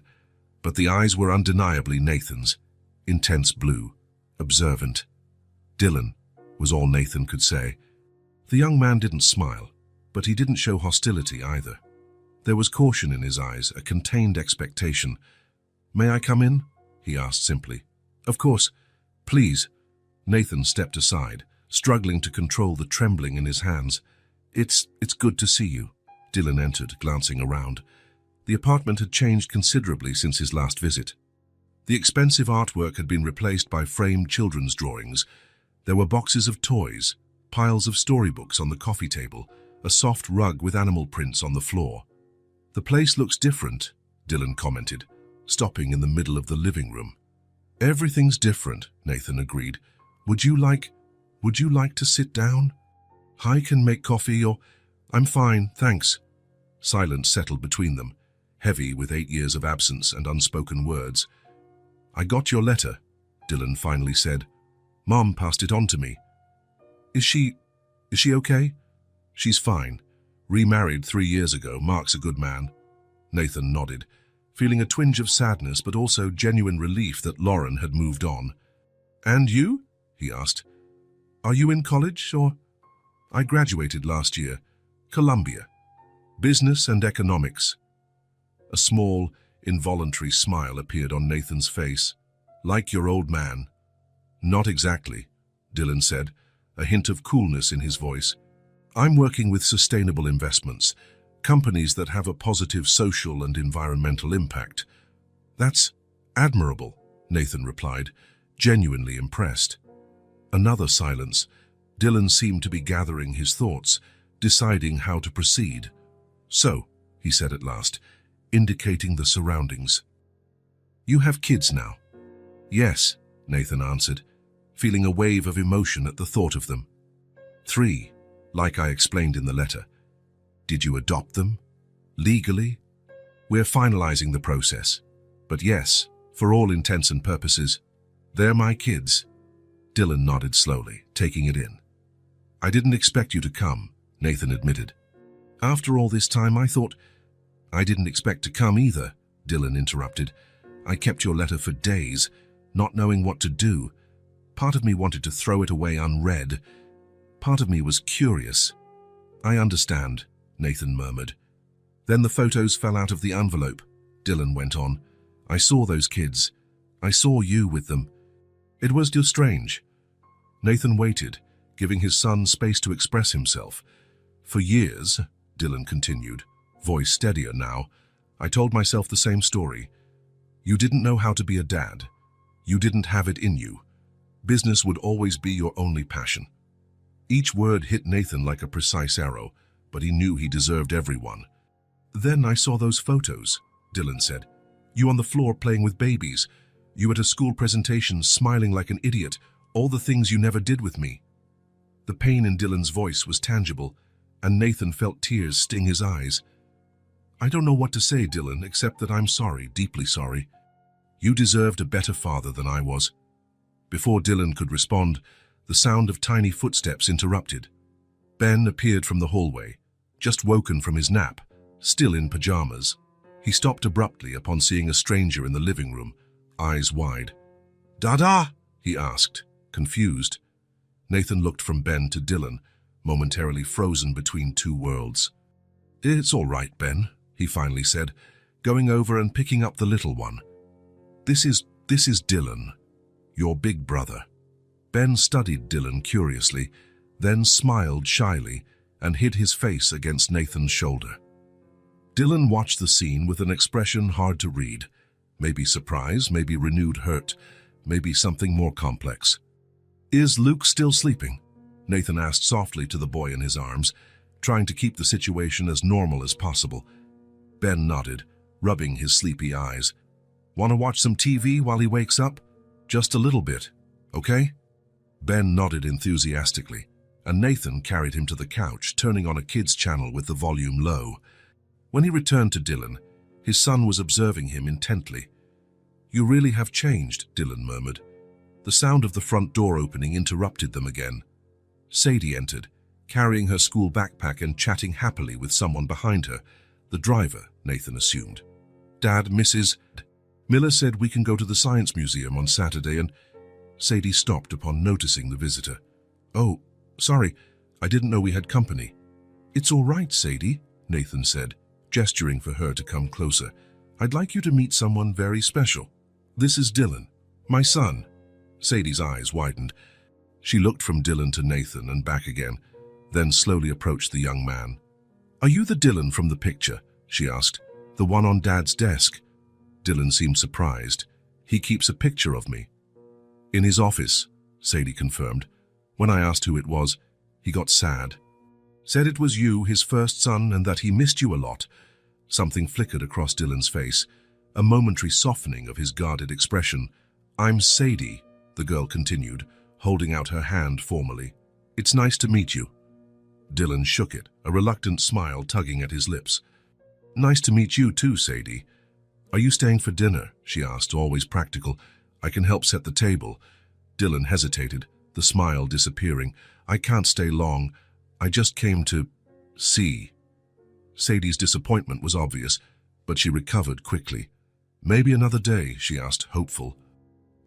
But the eyes were undeniably Nathan's, intense blue, observant. "Dylan," was all Nathan could say. The young man didn't smile, but he didn't show hostility either. There was caution in his eyes, a contained expectation. "May I come in?" he asked simply. "Of course. Please." Nathan stepped aside, struggling to control the trembling in his hands. It's good to see you." Dylan entered, glancing around. The apartment had changed considerably since his last visit. The expensive artwork had been replaced by framed children's drawings. There were boxes of toys, piles of storybooks on the coffee table, a soft rug with animal prints on the floor. "The place looks different," Dylan commented, stopping in the middle of the living room. "Everything's different," Nathan agreed. Would you like to sit down? I can make coffee or..." "I'm fine, thanks." Silence settled between them. heavy with 8 years of absence and unspoken words. "I got your letter," Dylan finally said. "Mom passed it on to me." Is she okay?" "She's fine. Remarried 3 years ago. Mark's a good man." Nathan nodded, feeling a twinge of sadness but also genuine relief that Lauren had moved on. "And you?" he asked. "Are you in college or—" "I graduated last year. Columbia. Business and economics." A small, involuntary smile appeared on Nathan's face. "Like your old man." "Not exactly," Dylan said, a hint of coolness in his voice. "I'm working with sustainable investments, companies that have a positive social and environmental impact." "That's admirable," Nathan replied, genuinely impressed. Another silence. Dylan seemed to be gathering his thoughts, deciding how to proceed. "So," he said at last, indicating the surroundings. "You have kids now?" "Yes," Nathan answered, feeling a wave of emotion at the thought of them. "3, like I explained in the letter. Did you adopt them? Legally?" "We're finalizing the process. But yes, for all intents and purposes, they're my kids." Dylan nodded slowly, taking it in. "I didn't expect you to come," Nathan admitted. "After all this time, I thought—" "I didn't expect to come either," Dylan interrupted. "I kept your letter for days, not knowing what to do. Part of me wanted to throw it away unread. Part of me was curious." "I understand," Nathan murmured. "Then the photos fell out of the envelope," Dylan went on. "I saw those kids. I saw you with them. It was just strange." Nathan waited, giving his son space to express himself. "For years," Dylan continued, voice steadier now, "I told myself the same story. You didn't know how to be a dad. You didn't have it in you. Business would always be your only passion." Each word hit Nathan like a precise arrow, but he knew he deserved everyone. "Then I saw those photos," Dylan said. "You on the floor playing with babies. You at a school presentation smiling like an idiot. All the things you never did with me." The pain in Dylan's voice was tangible, and Nathan felt tears sting his eyes. "I don't know what to say, Dylan, except that I'm sorry, deeply sorry. You deserved a better father than I was." Before Dylan could respond, the sound of tiny footsteps interrupted. Ben appeared from the hallway, just woken from his nap, still in pajamas. He stopped abruptly upon seeing a stranger in the living room, eyes wide. "Dada?" he asked, confused. Nathan looked from Ben to Dylan, momentarily frozen between two worlds. "It's all right, Ben," he finally said, going over and picking up the little one. This is Dylan, your big brother." Ben studied Dylan curiously, then smiled shyly and hid his face against Nathan's shoulder. Dylan watched the scene with an expression hard to read. Maybe surprise, maybe renewed hurt, maybe something more complex. "Is Luke still sleeping?" Nathan asked softly to the boy in his arms, trying to keep the situation as normal as possible. Ben nodded, rubbing his sleepy eyes. "Want to watch some TV while he wakes up? Just a little bit, okay?" Ben nodded enthusiastically, and Nathan carried him to the couch, turning on a kids' channel with the volume low. When he returned to Dylan, his son was observing him intently. "You really have changed," Dylan murmured. The sound of the front door opening interrupted them again. Sadie entered, carrying her school backpack and chatting happily with someone behind her, the driver, Nathan assumed. "Dad, Mrs. Miller said we can go to the Science Museum on Saturday and—" Sadie stopped upon noticing the visitor. "Oh, sorry, I didn't know we had company." "It's all right, Sadie," Nathan said, gesturing for her to come closer. "I'd like you to meet someone very special. This is Dylan, my son." Sadie's eyes widened. She looked from Dylan to Nathan and back again, then slowly approached the young man. "Are you the Dylan from the picture?" she asked. "The one on Dad's desk?" Dylan seemed surprised. "He keeps a picture of me." "In his office," Sadie confirmed. "When I asked who it was, he got sad. Said it was you, his first son, and that he missed you a lot." Something flickered across Dylan's face, a momentary softening of his guarded expression. "I'm Sadie," the girl continued, holding out her hand formally. "It's nice to meet you." Dylan shook it, a reluctant smile tugging at his lips. Nice to meet you too, Sadie. Are you staying for dinner? She asked, always practical. I can help set the table. Dylan hesitated, the smile disappearing. I can't stay long. I just came to see. Sadie's disappointment was obvious, but she recovered quickly. Maybe another day, she asked, hopeful.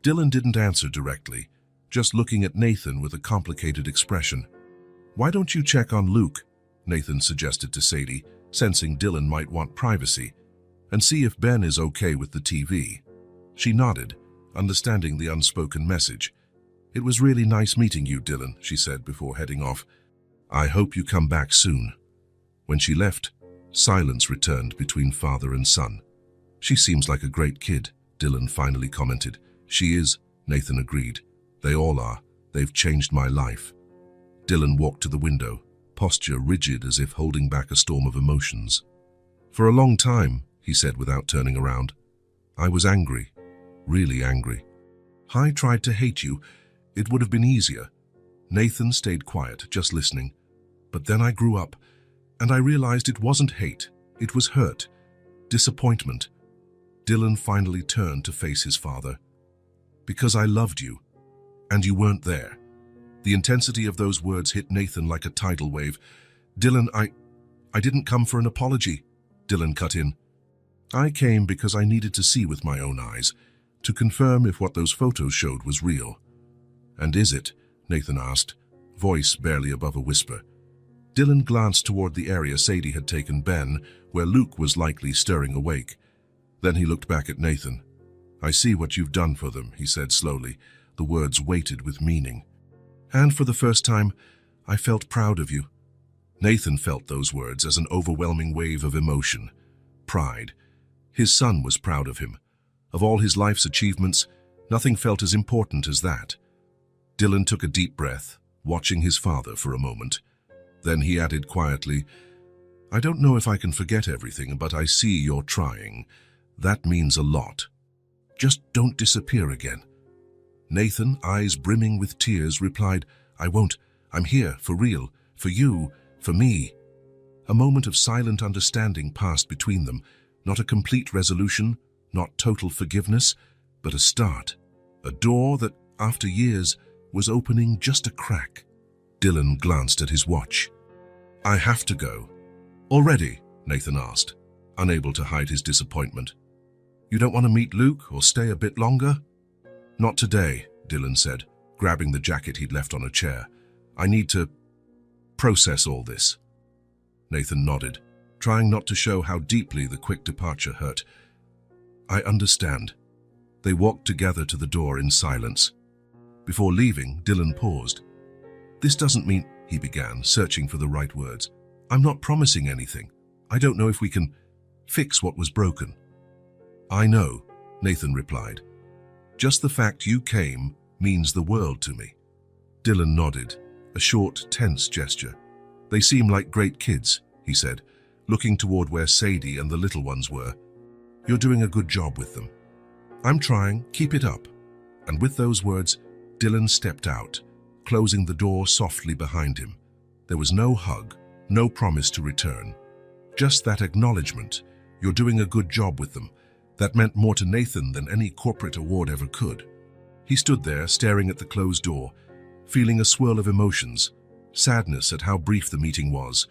Dylan didn't answer directly, just looking at Nathan with a complicated expression. Why don't you check on Luke? Nathan suggested to Sadie, sensing Dylan might want privacy, and see if Ben is okay with the TV. She nodded, understanding the unspoken message. It was really nice meeting you, Dylan, she said before heading off. I hope you come back soon. When she left, silence returned between father and son. She seems like a great kid, Dylan finally commented. She is, Nathan agreed. They all are. They've changed my life. Dylan walked to the window, posture rigid as if holding back a storm of emotions. For a long time, he said without turning around, I was angry, really angry. I tried to hate you. It would have been easier. Nathan stayed quiet, just listening. But then I grew up, and I realized it wasn't hate. It was hurt, disappointment. Dylan finally turned to face his father. Because I loved you, and you weren't there. The intensity of those words hit Nathan like a tidal wave. Dylan, I didn't come for an apology, Dylan cut in. I came because I needed to see with my own eyes, to confirm if what those photos showed was real. And is it? Nathan asked, voice barely above a whisper. Dylan glanced toward the area Sadie had taken Ben, where Luke was likely stirring awake. Then he looked back at Nathan. I see what you've done for them, he said slowly, the words weighted with meaning. And for the first time, I felt proud of you. Nathan felt those words as an overwhelming wave of emotion, pride. His son was proud of him. Of all his life's achievements, nothing felt as important as that. Dylan took a deep breath, watching his father for a moment. Then he added quietly, I don't know if I can forget everything, but I see you're trying. That means a lot. Just don't disappear again. Nathan, eyes brimming with tears, replied, I won't. I'm here, for real, for you, for me. A moment of silent understanding passed between them, not a complete resolution, not total forgiveness, but a start. A door that, after years, was opening just a crack. Dylan glanced at his watch. I have to go. Already? Nathan asked, unable to hide his disappointment. You don't want to meet Luke or stay a bit longer? Not today, Dylan said, grabbing the jacket he'd left on a chair. I need to process all this. Nathan nodded, trying not to show how deeply the quick departure hurt. I understand. They walked together to the door in silence. Before leaving, Dylan paused. This doesn't mean, he began, searching for the right words. I'm not promising anything. I don't know if we can fix what was broken. I know, Nathan replied. Just the fact you came means the world to me. Dylan nodded, a short, tense gesture. They seem like great kids, he said, looking toward where Sadie and the little ones were. You're doing a good job with them. I'm trying, keep it up. And with those words, Dylan stepped out, closing the door softly behind him. There was no hug, no promise to return. Just that acknowledgement, you're doing a good job with them. That meant more to Nathan than any corporate award ever could. He stood there, staring at the closed door, feeling a swirl of emotions, sadness at how brief the meeting was,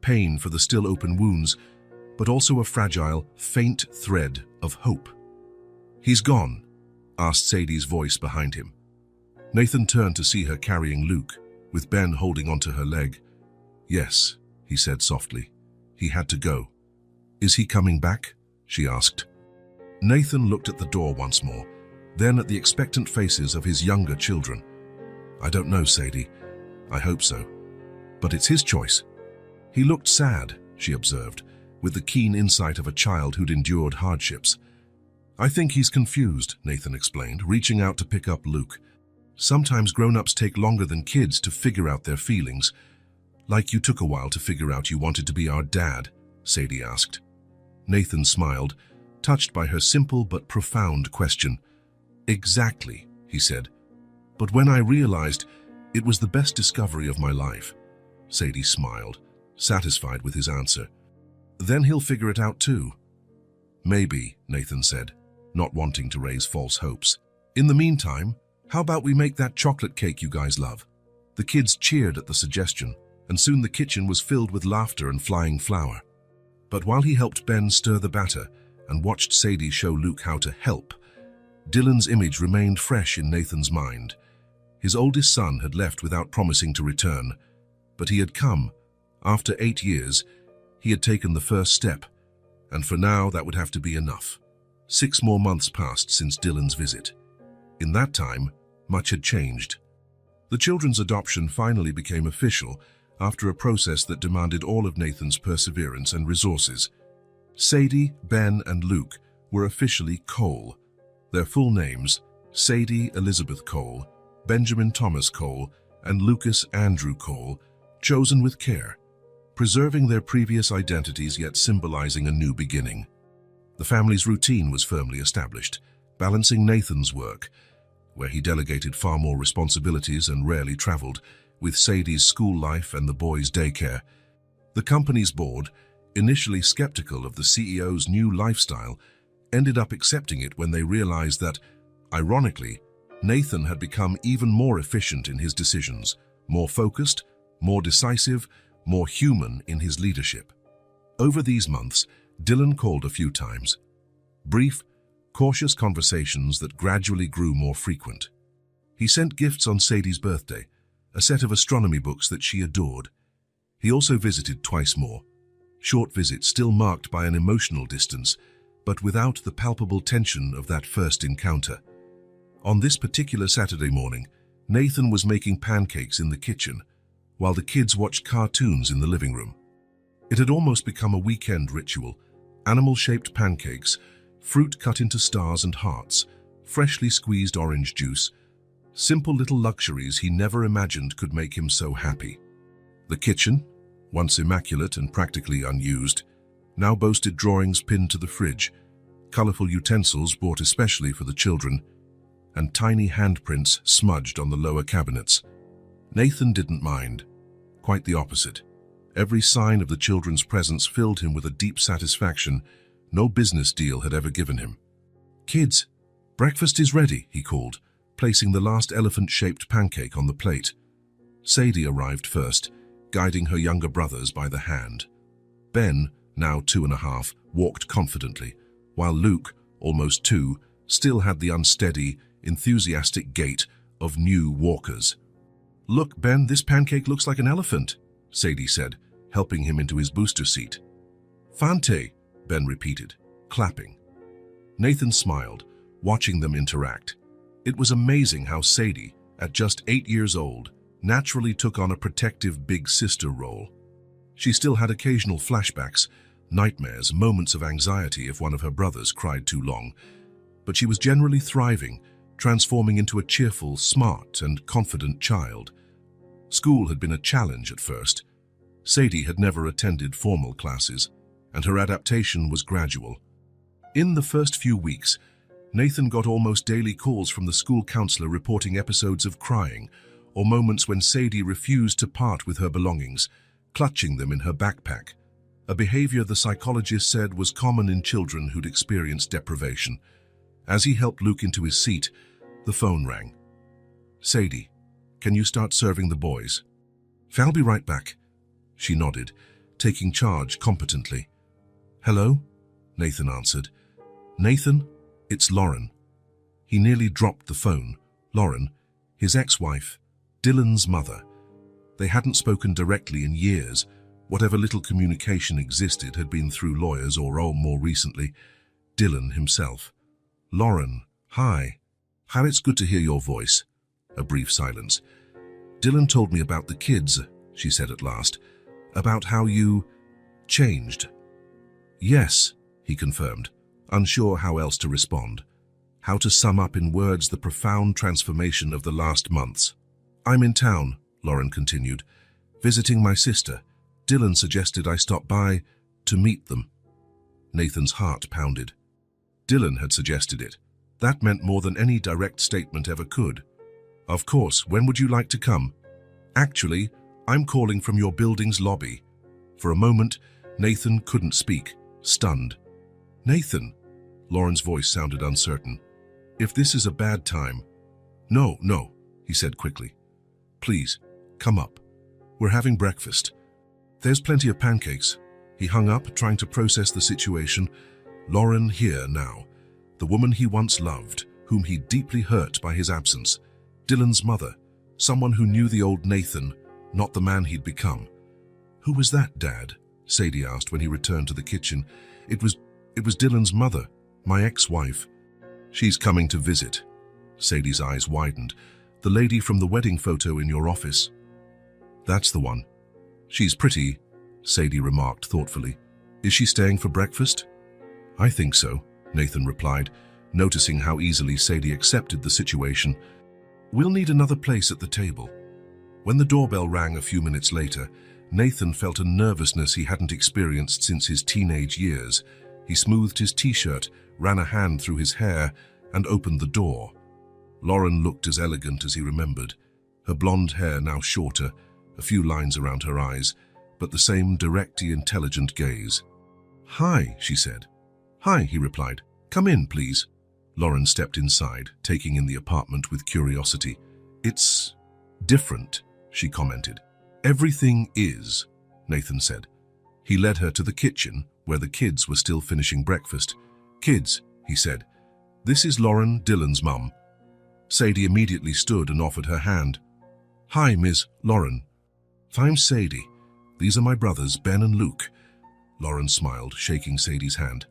pain for the still open wounds, but also a fragile, faint thread of hope. He's gone, asked Sadie's voice behind him. Nathan turned to see her carrying Luke, with Ben holding onto her leg. Yes, he said softly. He had to go. Is he coming back? She asked. Nathan looked at the door once more, then at the expectant faces of his younger children. I don't know, Sadie. I hope so. But it's his choice. He looked sad, she observed, with the keen insight of a child who'd endured hardships. I think he's confused, Nathan explained, reaching out to pick up Luke. Sometimes grown-ups take longer than kids to figure out their feelings. Like you took a while to figure out you wanted to be our dad, Sadie asked. Nathan smiled, touched by her simple but profound question. Exactly, he said. But when I realized it was the best discovery of my life. Sadie smiled, satisfied with his answer. Then he'll figure it out too. Maybe, Nathan said, not wanting to raise false hopes. In the meantime, how about we make that chocolate cake you guys love? The kids cheered at the suggestion, and soon the kitchen was filled with laughter and flying flour. But while he helped Ben stir the batter and watched Sadie show Luke how to help, Dylan's image remained fresh in Nathan's mind. His oldest son had left without promising to return, but he had come. After 8 years, he had taken the first step, and for now that would have to be enough. 6 more months passed since Dylan's visit. In that time, much had changed. The children's adoption finally became official after a process that demanded all of Nathan's perseverance and resources. Sadie, Ben, and Luke were officially Cole. Their full names, Sadie Elizabeth Cole, Benjamin Thomas Cole, and Lucas Andrew Cole, chosen with care, preserving their previous identities yet symbolizing a new beginning. The family's routine was firmly established, balancing Nathan's work, where he delegated far more responsibilities and rarely traveled, with Sadie's school life and the boys' daycare. The company's board, initially skeptical of the CEO's new lifestyle, ended up accepting it when they realized that, ironically, Nathan had become even more efficient in his decisions, more focused, more decisive, more human in his leadership. Over these months, Dylan called a few times. Brief, cautious conversations that gradually grew more frequent. He sent gifts on Sadie's birthday, a set of astronomy books that she adored. He also visited twice more. Short visits still marked by an emotional distance, but without the palpable tension of that first encounter. On this particular Saturday morning, Nathan was making pancakes in the kitchen, while the kids watched cartoons in the living room. It had almost become a weekend ritual: animal-shaped pancakes, fruit cut into stars and hearts, freshly squeezed orange juice, simple little luxuries he never imagined could make him so happy. The kitchen, once immaculate and practically unused, now boasted drawings pinned to the fridge, colorful utensils bought especially for the children, and tiny handprints smudged on the lower cabinets. Nathan didn't mind. Quite the opposite. Every sign of the children's presence filled him with a deep satisfaction no business deal had ever given him. "Kids, breakfast is ready," he called, placing the last elephant-shaped pancake on the plate. Sadie arrived first, guiding her younger brothers by the hand. Ben, now 2.5, walked confidently, while Luke, almost 2, still had the unsteady, enthusiastic gait of new walkers. "Look, Ben, this pancake looks like an elephant," Sadie said, helping him into his booster seat. "Fante," Ben repeated, clapping. Nathan smiled, watching them interact. It was amazing how Sadie, at just 8 years old, naturally took on a protective big sister role. She still had occasional flashbacks, nightmares, moments of anxiety if one of her brothers cried too long, but she was generally thriving, transforming into a cheerful, smart, and confident child. School had been a challenge at first. Sadie had never attended formal classes, and her adaptation was gradual. In the first few weeks, Nathan got almost daily calls from the school counselor reporting episodes of crying, or moments when Sadie refused to part with her belongings, clutching them in her backpack, a behavior the psychologist said was common in children who'd experienced deprivation. As he helped Luke into his seat, the phone rang. "Sadie, can you start serving the boys?" "I'll be right back." She nodded, taking charge competently. "Hello?" Nathan answered. "Nathan, it's Lauren." He nearly dropped the phone. Lauren, his ex-wife, Dylan's mother. They hadn't spoken directly in years. Whatever little communication existed had been through lawyers or, more recently, Dylan himself. "Lauren, hi. How it's good to hear your voice." A brief silence. "Dylan told me about the kids," she said at last. "About how you changed." "Yes," he confirmed, unsure how else to respond. How to sum up in words the profound transformation of the last months. "I'm in town," Lauren continued, "visiting my sister. Dylan suggested I stop by to meet them." Nathan's heart pounded. Dylan had suggested it. That meant more than any direct statement ever could. "Of course, when would you like to come?" "Actually, I'm calling from your building's lobby." For a moment, Nathan couldn't speak, stunned. "Nathan," Lauren's voice sounded uncertain. "If this is a bad time—" No, he said quickly. "Please, come up. We're having breakfast. There's plenty of pancakes." He hung up, trying to process the situation. Lauren here now, the woman he once loved, whom he deeply hurt by his absence. Dylan's mother, someone who knew the old Nathan, not the man he'd become. "Who was that, Dad?" Sadie asked when he returned to the kitchen. It was Dylan's mother, my ex-wife. "She's coming to visit." Sadie's eyes widened. "The lady from the wedding photo in your office?" "That's the one. She's pretty," Sadie remarked thoughtfully. "Is she staying for breakfast?" "I think so," Nathan replied, noticing how easily Sadie accepted the situation. "We'll need another place at the table." When the doorbell rang a few minutes later, Nathan felt a nervousness he hadn't experienced since his teenage years. He smoothed his t-shirt, ran a hand through his hair, and opened the door. Lauren looked as elegant as he remembered, her blonde hair now shorter, a few lines around her eyes, but the same directly intelligent gaze. "Hi," she said. "Hi," he replied. "Come in, please." Lauren stepped inside, taking in the apartment with curiosity. "It's different," she commented. "Everything is," Nathan said. He led her to the kitchen, where the kids were still finishing breakfast. "Kids," he said, "this is Lauren, Dylan's mum." Sadie immediately stood and offered her hand. "Hi, Miss Lauren." "I'm Sadie. These are my brothers, Ben and Luke." Lauren smiled, shaking Sadie's hand.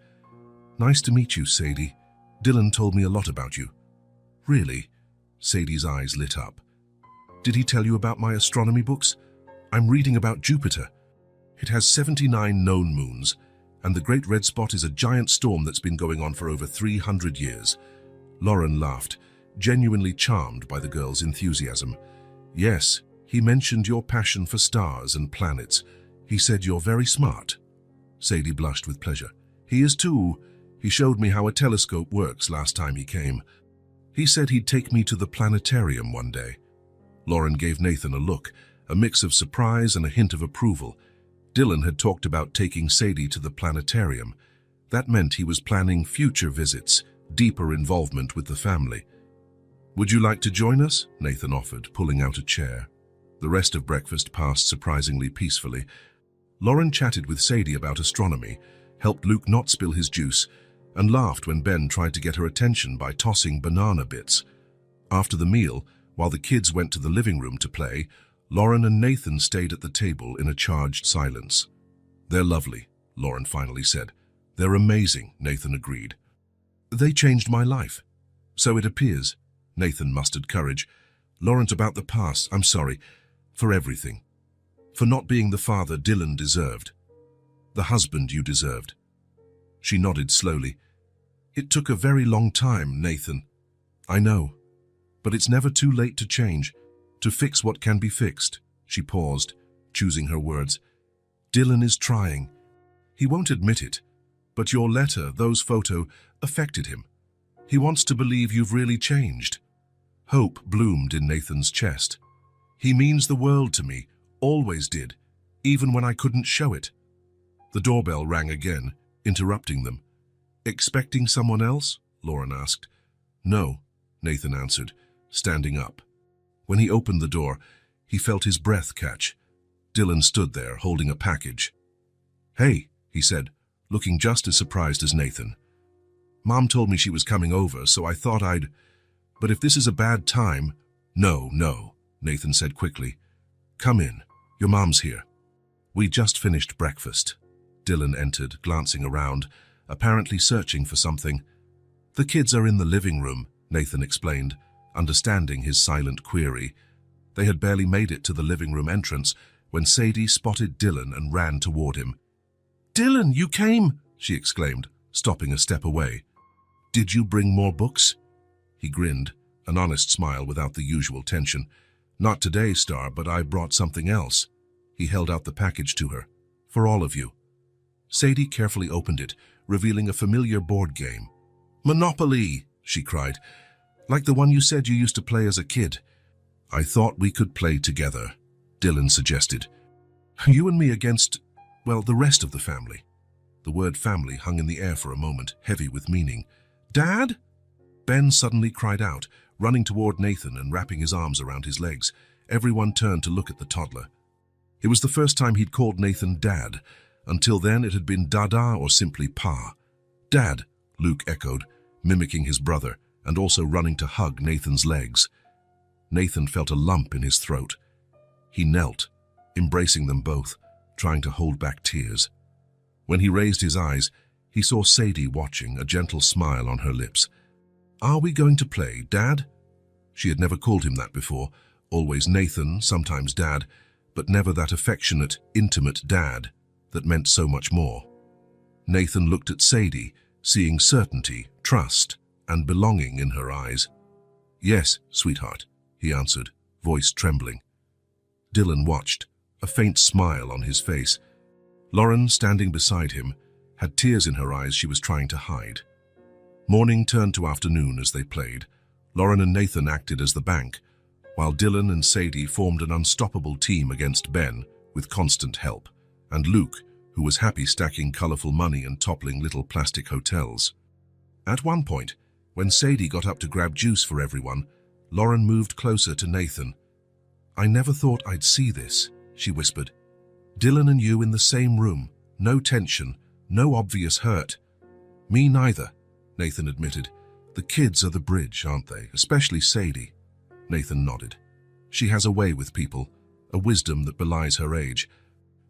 "Nice to meet you, Sadie. Dylan told me a lot about you." "Really?" Sadie's eyes lit up. "Did he tell you about my astronomy books? I'm reading about Jupiter. It has 79 known moons, and the Great Red Spot is a giant storm that's been going on for over 300 years. Lauren laughed, genuinely charmed by the girl's enthusiasm. "Yes, he mentioned your passion for stars and planets. He said you're very smart." Sadie blushed with pleasure. "He is too. He showed me how a telescope works last time he came. He said he'd take me to the planetarium one day." Lauren gave Nathan a look, a mix of surprise and a hint of approval. Dylan had talked about taking Sadie to the planetarium. That meant he was planning future visits, deeper involvement with the family. "Would you like to join us?" Nathan offered, pulling out a chair. The rest of breakfast passed surprisingly peacefully. Lauren chatted with Sadie about astronomy, helped Luke not spill his juice, and laughed when Ben tried to get her attention by tossing banana bits. After the meal, while the kids went to the living room to play, Lauren and Nathan stayed at the table in a charged silence. "They're lovely," Lauren finally said. "They're amazing," Nathan agreed. "They changed my life." "So it appears." Nathan mustered courage. "Lauren's about the past. I'm sorry. For everything. For not being the father Dylan deserved. The husband you deserved." She nodded slowly. "It took a very long time, Nathan." "I know. But it's never too late to change, to fix what can be fixed." She paused, choosing her words. "Dylan is trying. He won't admit it, but your letter, those photos, affected him. He wants to believe you've really changed." Hope bloomed in Nathan's chest. "He means the world to me, always did, even when I couldn't show it." The doorbell rang again, interrupting them. "Expecting someone else?" Lauren asked. "No," Nathan answered, standing up. When he opened the door, he felt his breath catch. Dylan stood there, holding a package. "Hey," he said, looking just as surprised as Nathan. "Mom told me she was coming over, so I thought I'd... But if this is a bad time..." No, Nathan said quickly. "Come in. Your mom's here." "We just finished breakfast." Dylan entered, glancing around, apparently searching for something. "The kids are in the living room," Nathan explained, understanding his silent query. They had barely made it to the living room entrance when Sadie spotted Dylan and ran toward him. "Dylan, you came!" she exclaimed, stopping a step away. "Did you bring more books?" He grinned, an honest smile without the usual tension. "Not today, Star, but I brought something else." He held out the package to her. "For all of you." Sadie carefully opened it, revealing a familiar board game. "Monopoly!" she cried. "Like the one you said you used to play as a kid." "I thought we could play together," Dylan suggested. "You and me against... Well, the rest of the family. The word family hung in the air for a moment, heavy with meaning. Dad? Ben suddenly cried out, running toward Nathan and wrapping his arms around his legs. Everyone turned to look at the toddler. It was the first time he'd called Nathan Dad. Until then, it had been Dada or simply Pa. Dad, Luke echoed, mimicking his brother, and also running to hug Nathan's legs. Nathan felt a lump in his throat. He knelt, embracing them both, trying to hold back tears. When he raised his eyes, he saw Sadie watching, a gentle smile on her lips. Are we going to play, Dad? She had never called him that before, always Nathan, sometimes Dad, but never that affectionate, intimate Dad that meant so much more. Nathan looked at Sadie, seeing certainty, trust, and belonging in her eyes. Yes, sweetheart, he answered, voice trembling. Dylan watched, a faint smile on his face. Lauren, standing beside him, had tears in her eyes she was trying to hide. Morning turned to afternoon as they played. Lauren and Nathan acted as the bank, while Dylan and Sadie formed an unstoppable team against Ben with constant help, and Luke, who was happy stacking colorful money and toppling little plastic hotels. At one point, when Sadie got up to grab juice for everyone, Lauren moved closer to Nathan. I never thought I'd see this, she whispered. Dylan and you in the same room, no tension, no obvious hurt. Me neither, Nathan admitted. The kids are the bridge, aren't they? Especially Sadie. Nathan nodded. She has a way with people, a wisdom that belies her age.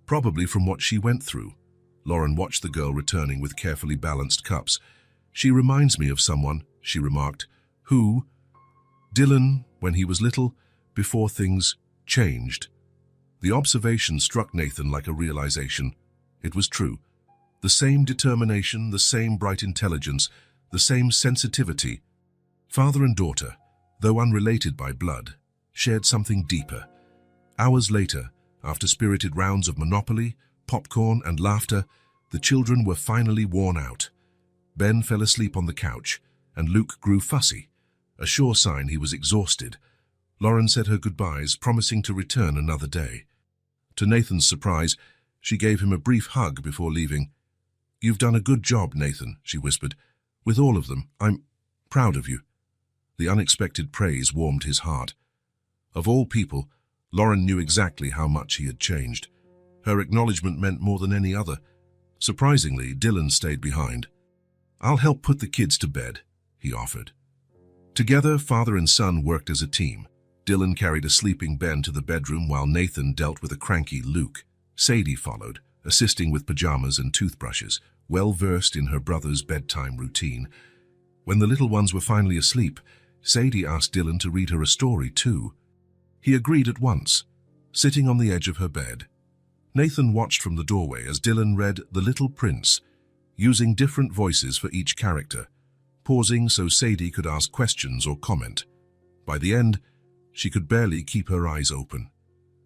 Probably from what she went through. Lauren watched the girl returning with carefully balanced cups. She reminds me of someone, she remarked, who? Dylan, when he was little, before things changed. The observation struck Nathan like a realization. It was true. The same determination, the same bright intelligence, the same sensitivity. Father and daughter, though unrelated by blood, shared something deeper. Hours later, after spirited rounds of Monopoly, popcorn, and laughter, the children were finally worn out. Ben fell asleep on the couch, and Luke grew fussy, a sure sign he was exhausted. Lauren said her goodbyes, promising to return another day. To Nathan's surprise, she gave him a brief hug before leaving. You've done a good job, Nathan, she whispered. With all of them, I'm proud of you. The unexpected praise warmed his heart. Of all people, Lauren knew exactly how much he had changed. Her acknowledgement meant more than any other. Surprisingly, Dylan stayed behind. I'll help put the kids to bed, he offered. Together, father and son worked as a team. Dylan carried a sleeping Ben to the bedroom while Nathan dealt with a cranky Luke. Sadie followed, assisting with pajamas and toothbrushes, well versed in her brother's bedtime routine. When the little ones were finally asleep, Sadie asked Dylan to read her a story too. He agreed at once, sitting on the edge of her bed. Nathan watched from the doorway as Dylan read The Little Prince, using different voices for each character, pausing so Sadie could ask questions or comment. By the end, she could barely keep her eyes open.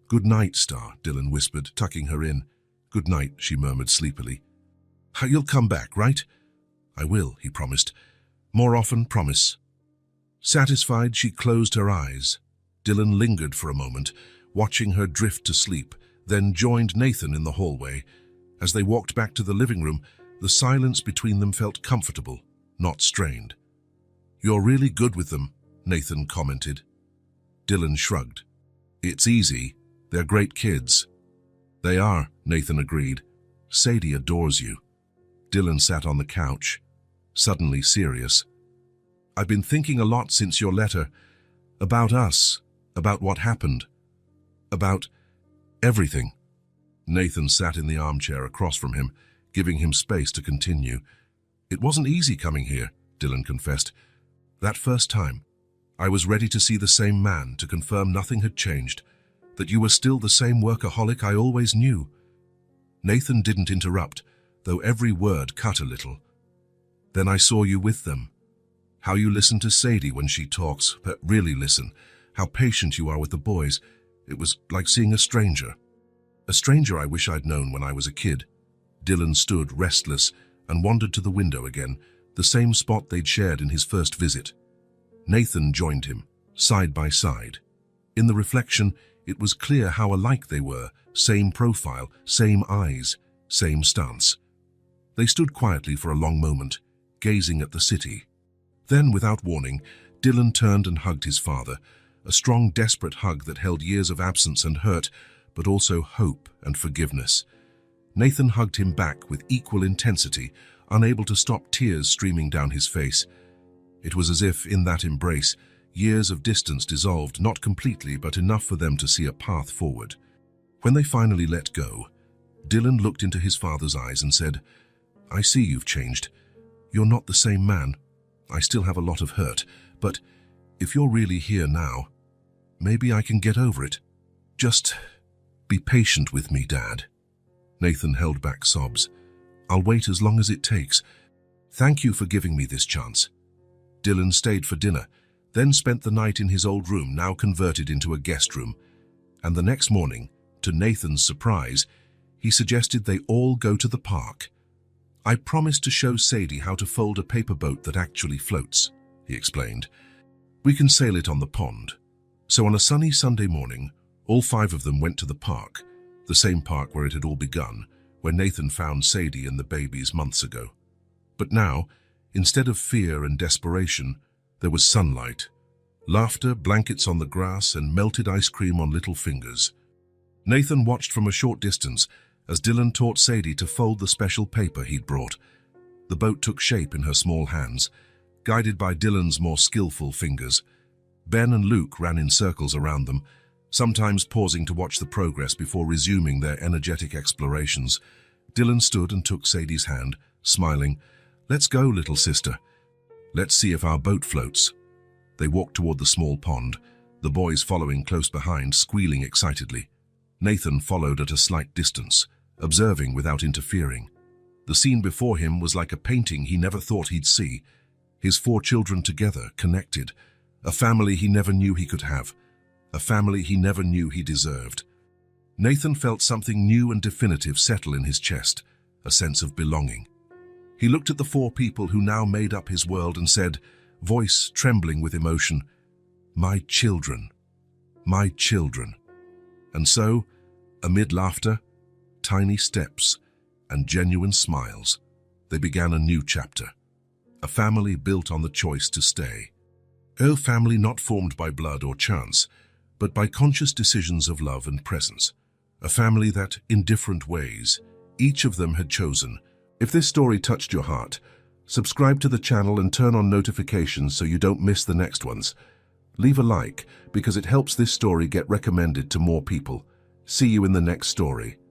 Good night, Star, Dylan whispered, tucking her in. Good night, she murmured sleepily. You'll come back, right? I will, he promised. More often, promise. Satisfied, she closed her eyes. Dylan lingered for a moment, watching her drift to sleep, then joined Nathan in the hallway. As they walked back to the living room, the silence between them felt comfortable, not strained. You're really good with them, Nathan commented. Dylan shrugged. It's easy. They're great kids. They are, Nathan agreed. Sadie adores you. Dylan sat on the couch, suddenly serious. I've been thinking a lot since your letter. About us. About what happened. About everything. Nathan sat in the armchair across from him, giving him space to continue. It wasn't easy coming here, Dylan confessed. That first time, I was ready to see the same man, to confirm nothing had changed, that you were still the same workaholic I always knew. Nathan didn't interrupt, though every word cut a little. Then I saw you with them. How you listen to Sadie when she talks, but really listen. How patient you are with the boys. It was like seeing a stranger. A stranger I wish I'd known when I was a kid. Dylan stood restless and wandered to the window again, the same spot they'd shared in his first visit. Nathan joined him, side by side. In the reflection, it was clear how alike they were, same profile, same eyes, same stance. They stood quietly for a long moment, gazing at the city. Then, without warning, Dylan turned and hugged his father, a strong, desperate hug that held years of absence and hurt, but also hope and forgiveness. Nathan hugged him back with equal intensity, unable to stop tears streaming down his face. It was as if, in that embrace, years of distance dissolved, not completely, but enough for them to see a path forward. When they finally let go, Dylan looked into his father's eyes and said, "I see you've changed. You're not the same man. I still have a lot of hurt, but if you're really here now, maybe I can get over it. Just be patient with me, Dad." Nathan held back sobs. "I'll wait as long as it takes. Thank you for giving me this chance." Dylan stayed for dinner, then spent the night in his old room, now converted into a guest room. And the next morning, to Nathan's surprise, he suggested they all go to the park. "I promised to show Sadie how to fold a paper boat that actually floats," he explained. "We can sail it on the pond." So on a sunny Sunday morning, all 5 of them went to the park, the same park where it had all begun, where Nathan found Sadie and the babies months ago. But now, instead of fear and desperation, there was sunlight, laughter, blankets on the grass, and melted ice cream on little fingers. Nathan watched from a short distance as Dylan taught Sadie to fold the special paper he'd brought. The boat took shape in her small hands, guided by Dylan's more skillful fingers. Ben and Luke ran in circles around them, sometimes pausing to watch the progress before resuming their energetic explorations. Dylan stood and took Sadie's hand, smiling. "Let's go, little sister. Let's see if our boat floats." They walked toward the small pond, the boys following close behind, squealing excitedly. Nathan followed at a slight distance, observing without interfering. The scene before him was like a painting he never thought he'd see. His 4 children together, connected. A family he never knew he could have. A family he never knew he deserved. Nathan felt something new and definitive settle in his chest, a sense of belonging. He looked at the 4 people who now made up his world and said, voice trembling with emotion, "My children, my children." And so, amid laughter, tiny steps, and genuine smiles, they began a new chapter. A family built on the choice to stay. A family not formed by blood or chance, but by conscious decisions of love and presence. A family that, in different ways, each of them had chosen. If this story touched your heart, subscribe to the channel and turn on notifications so you don't miss the next ones. Leave a like, because it helps this story get recommended to more people. See you in the next story.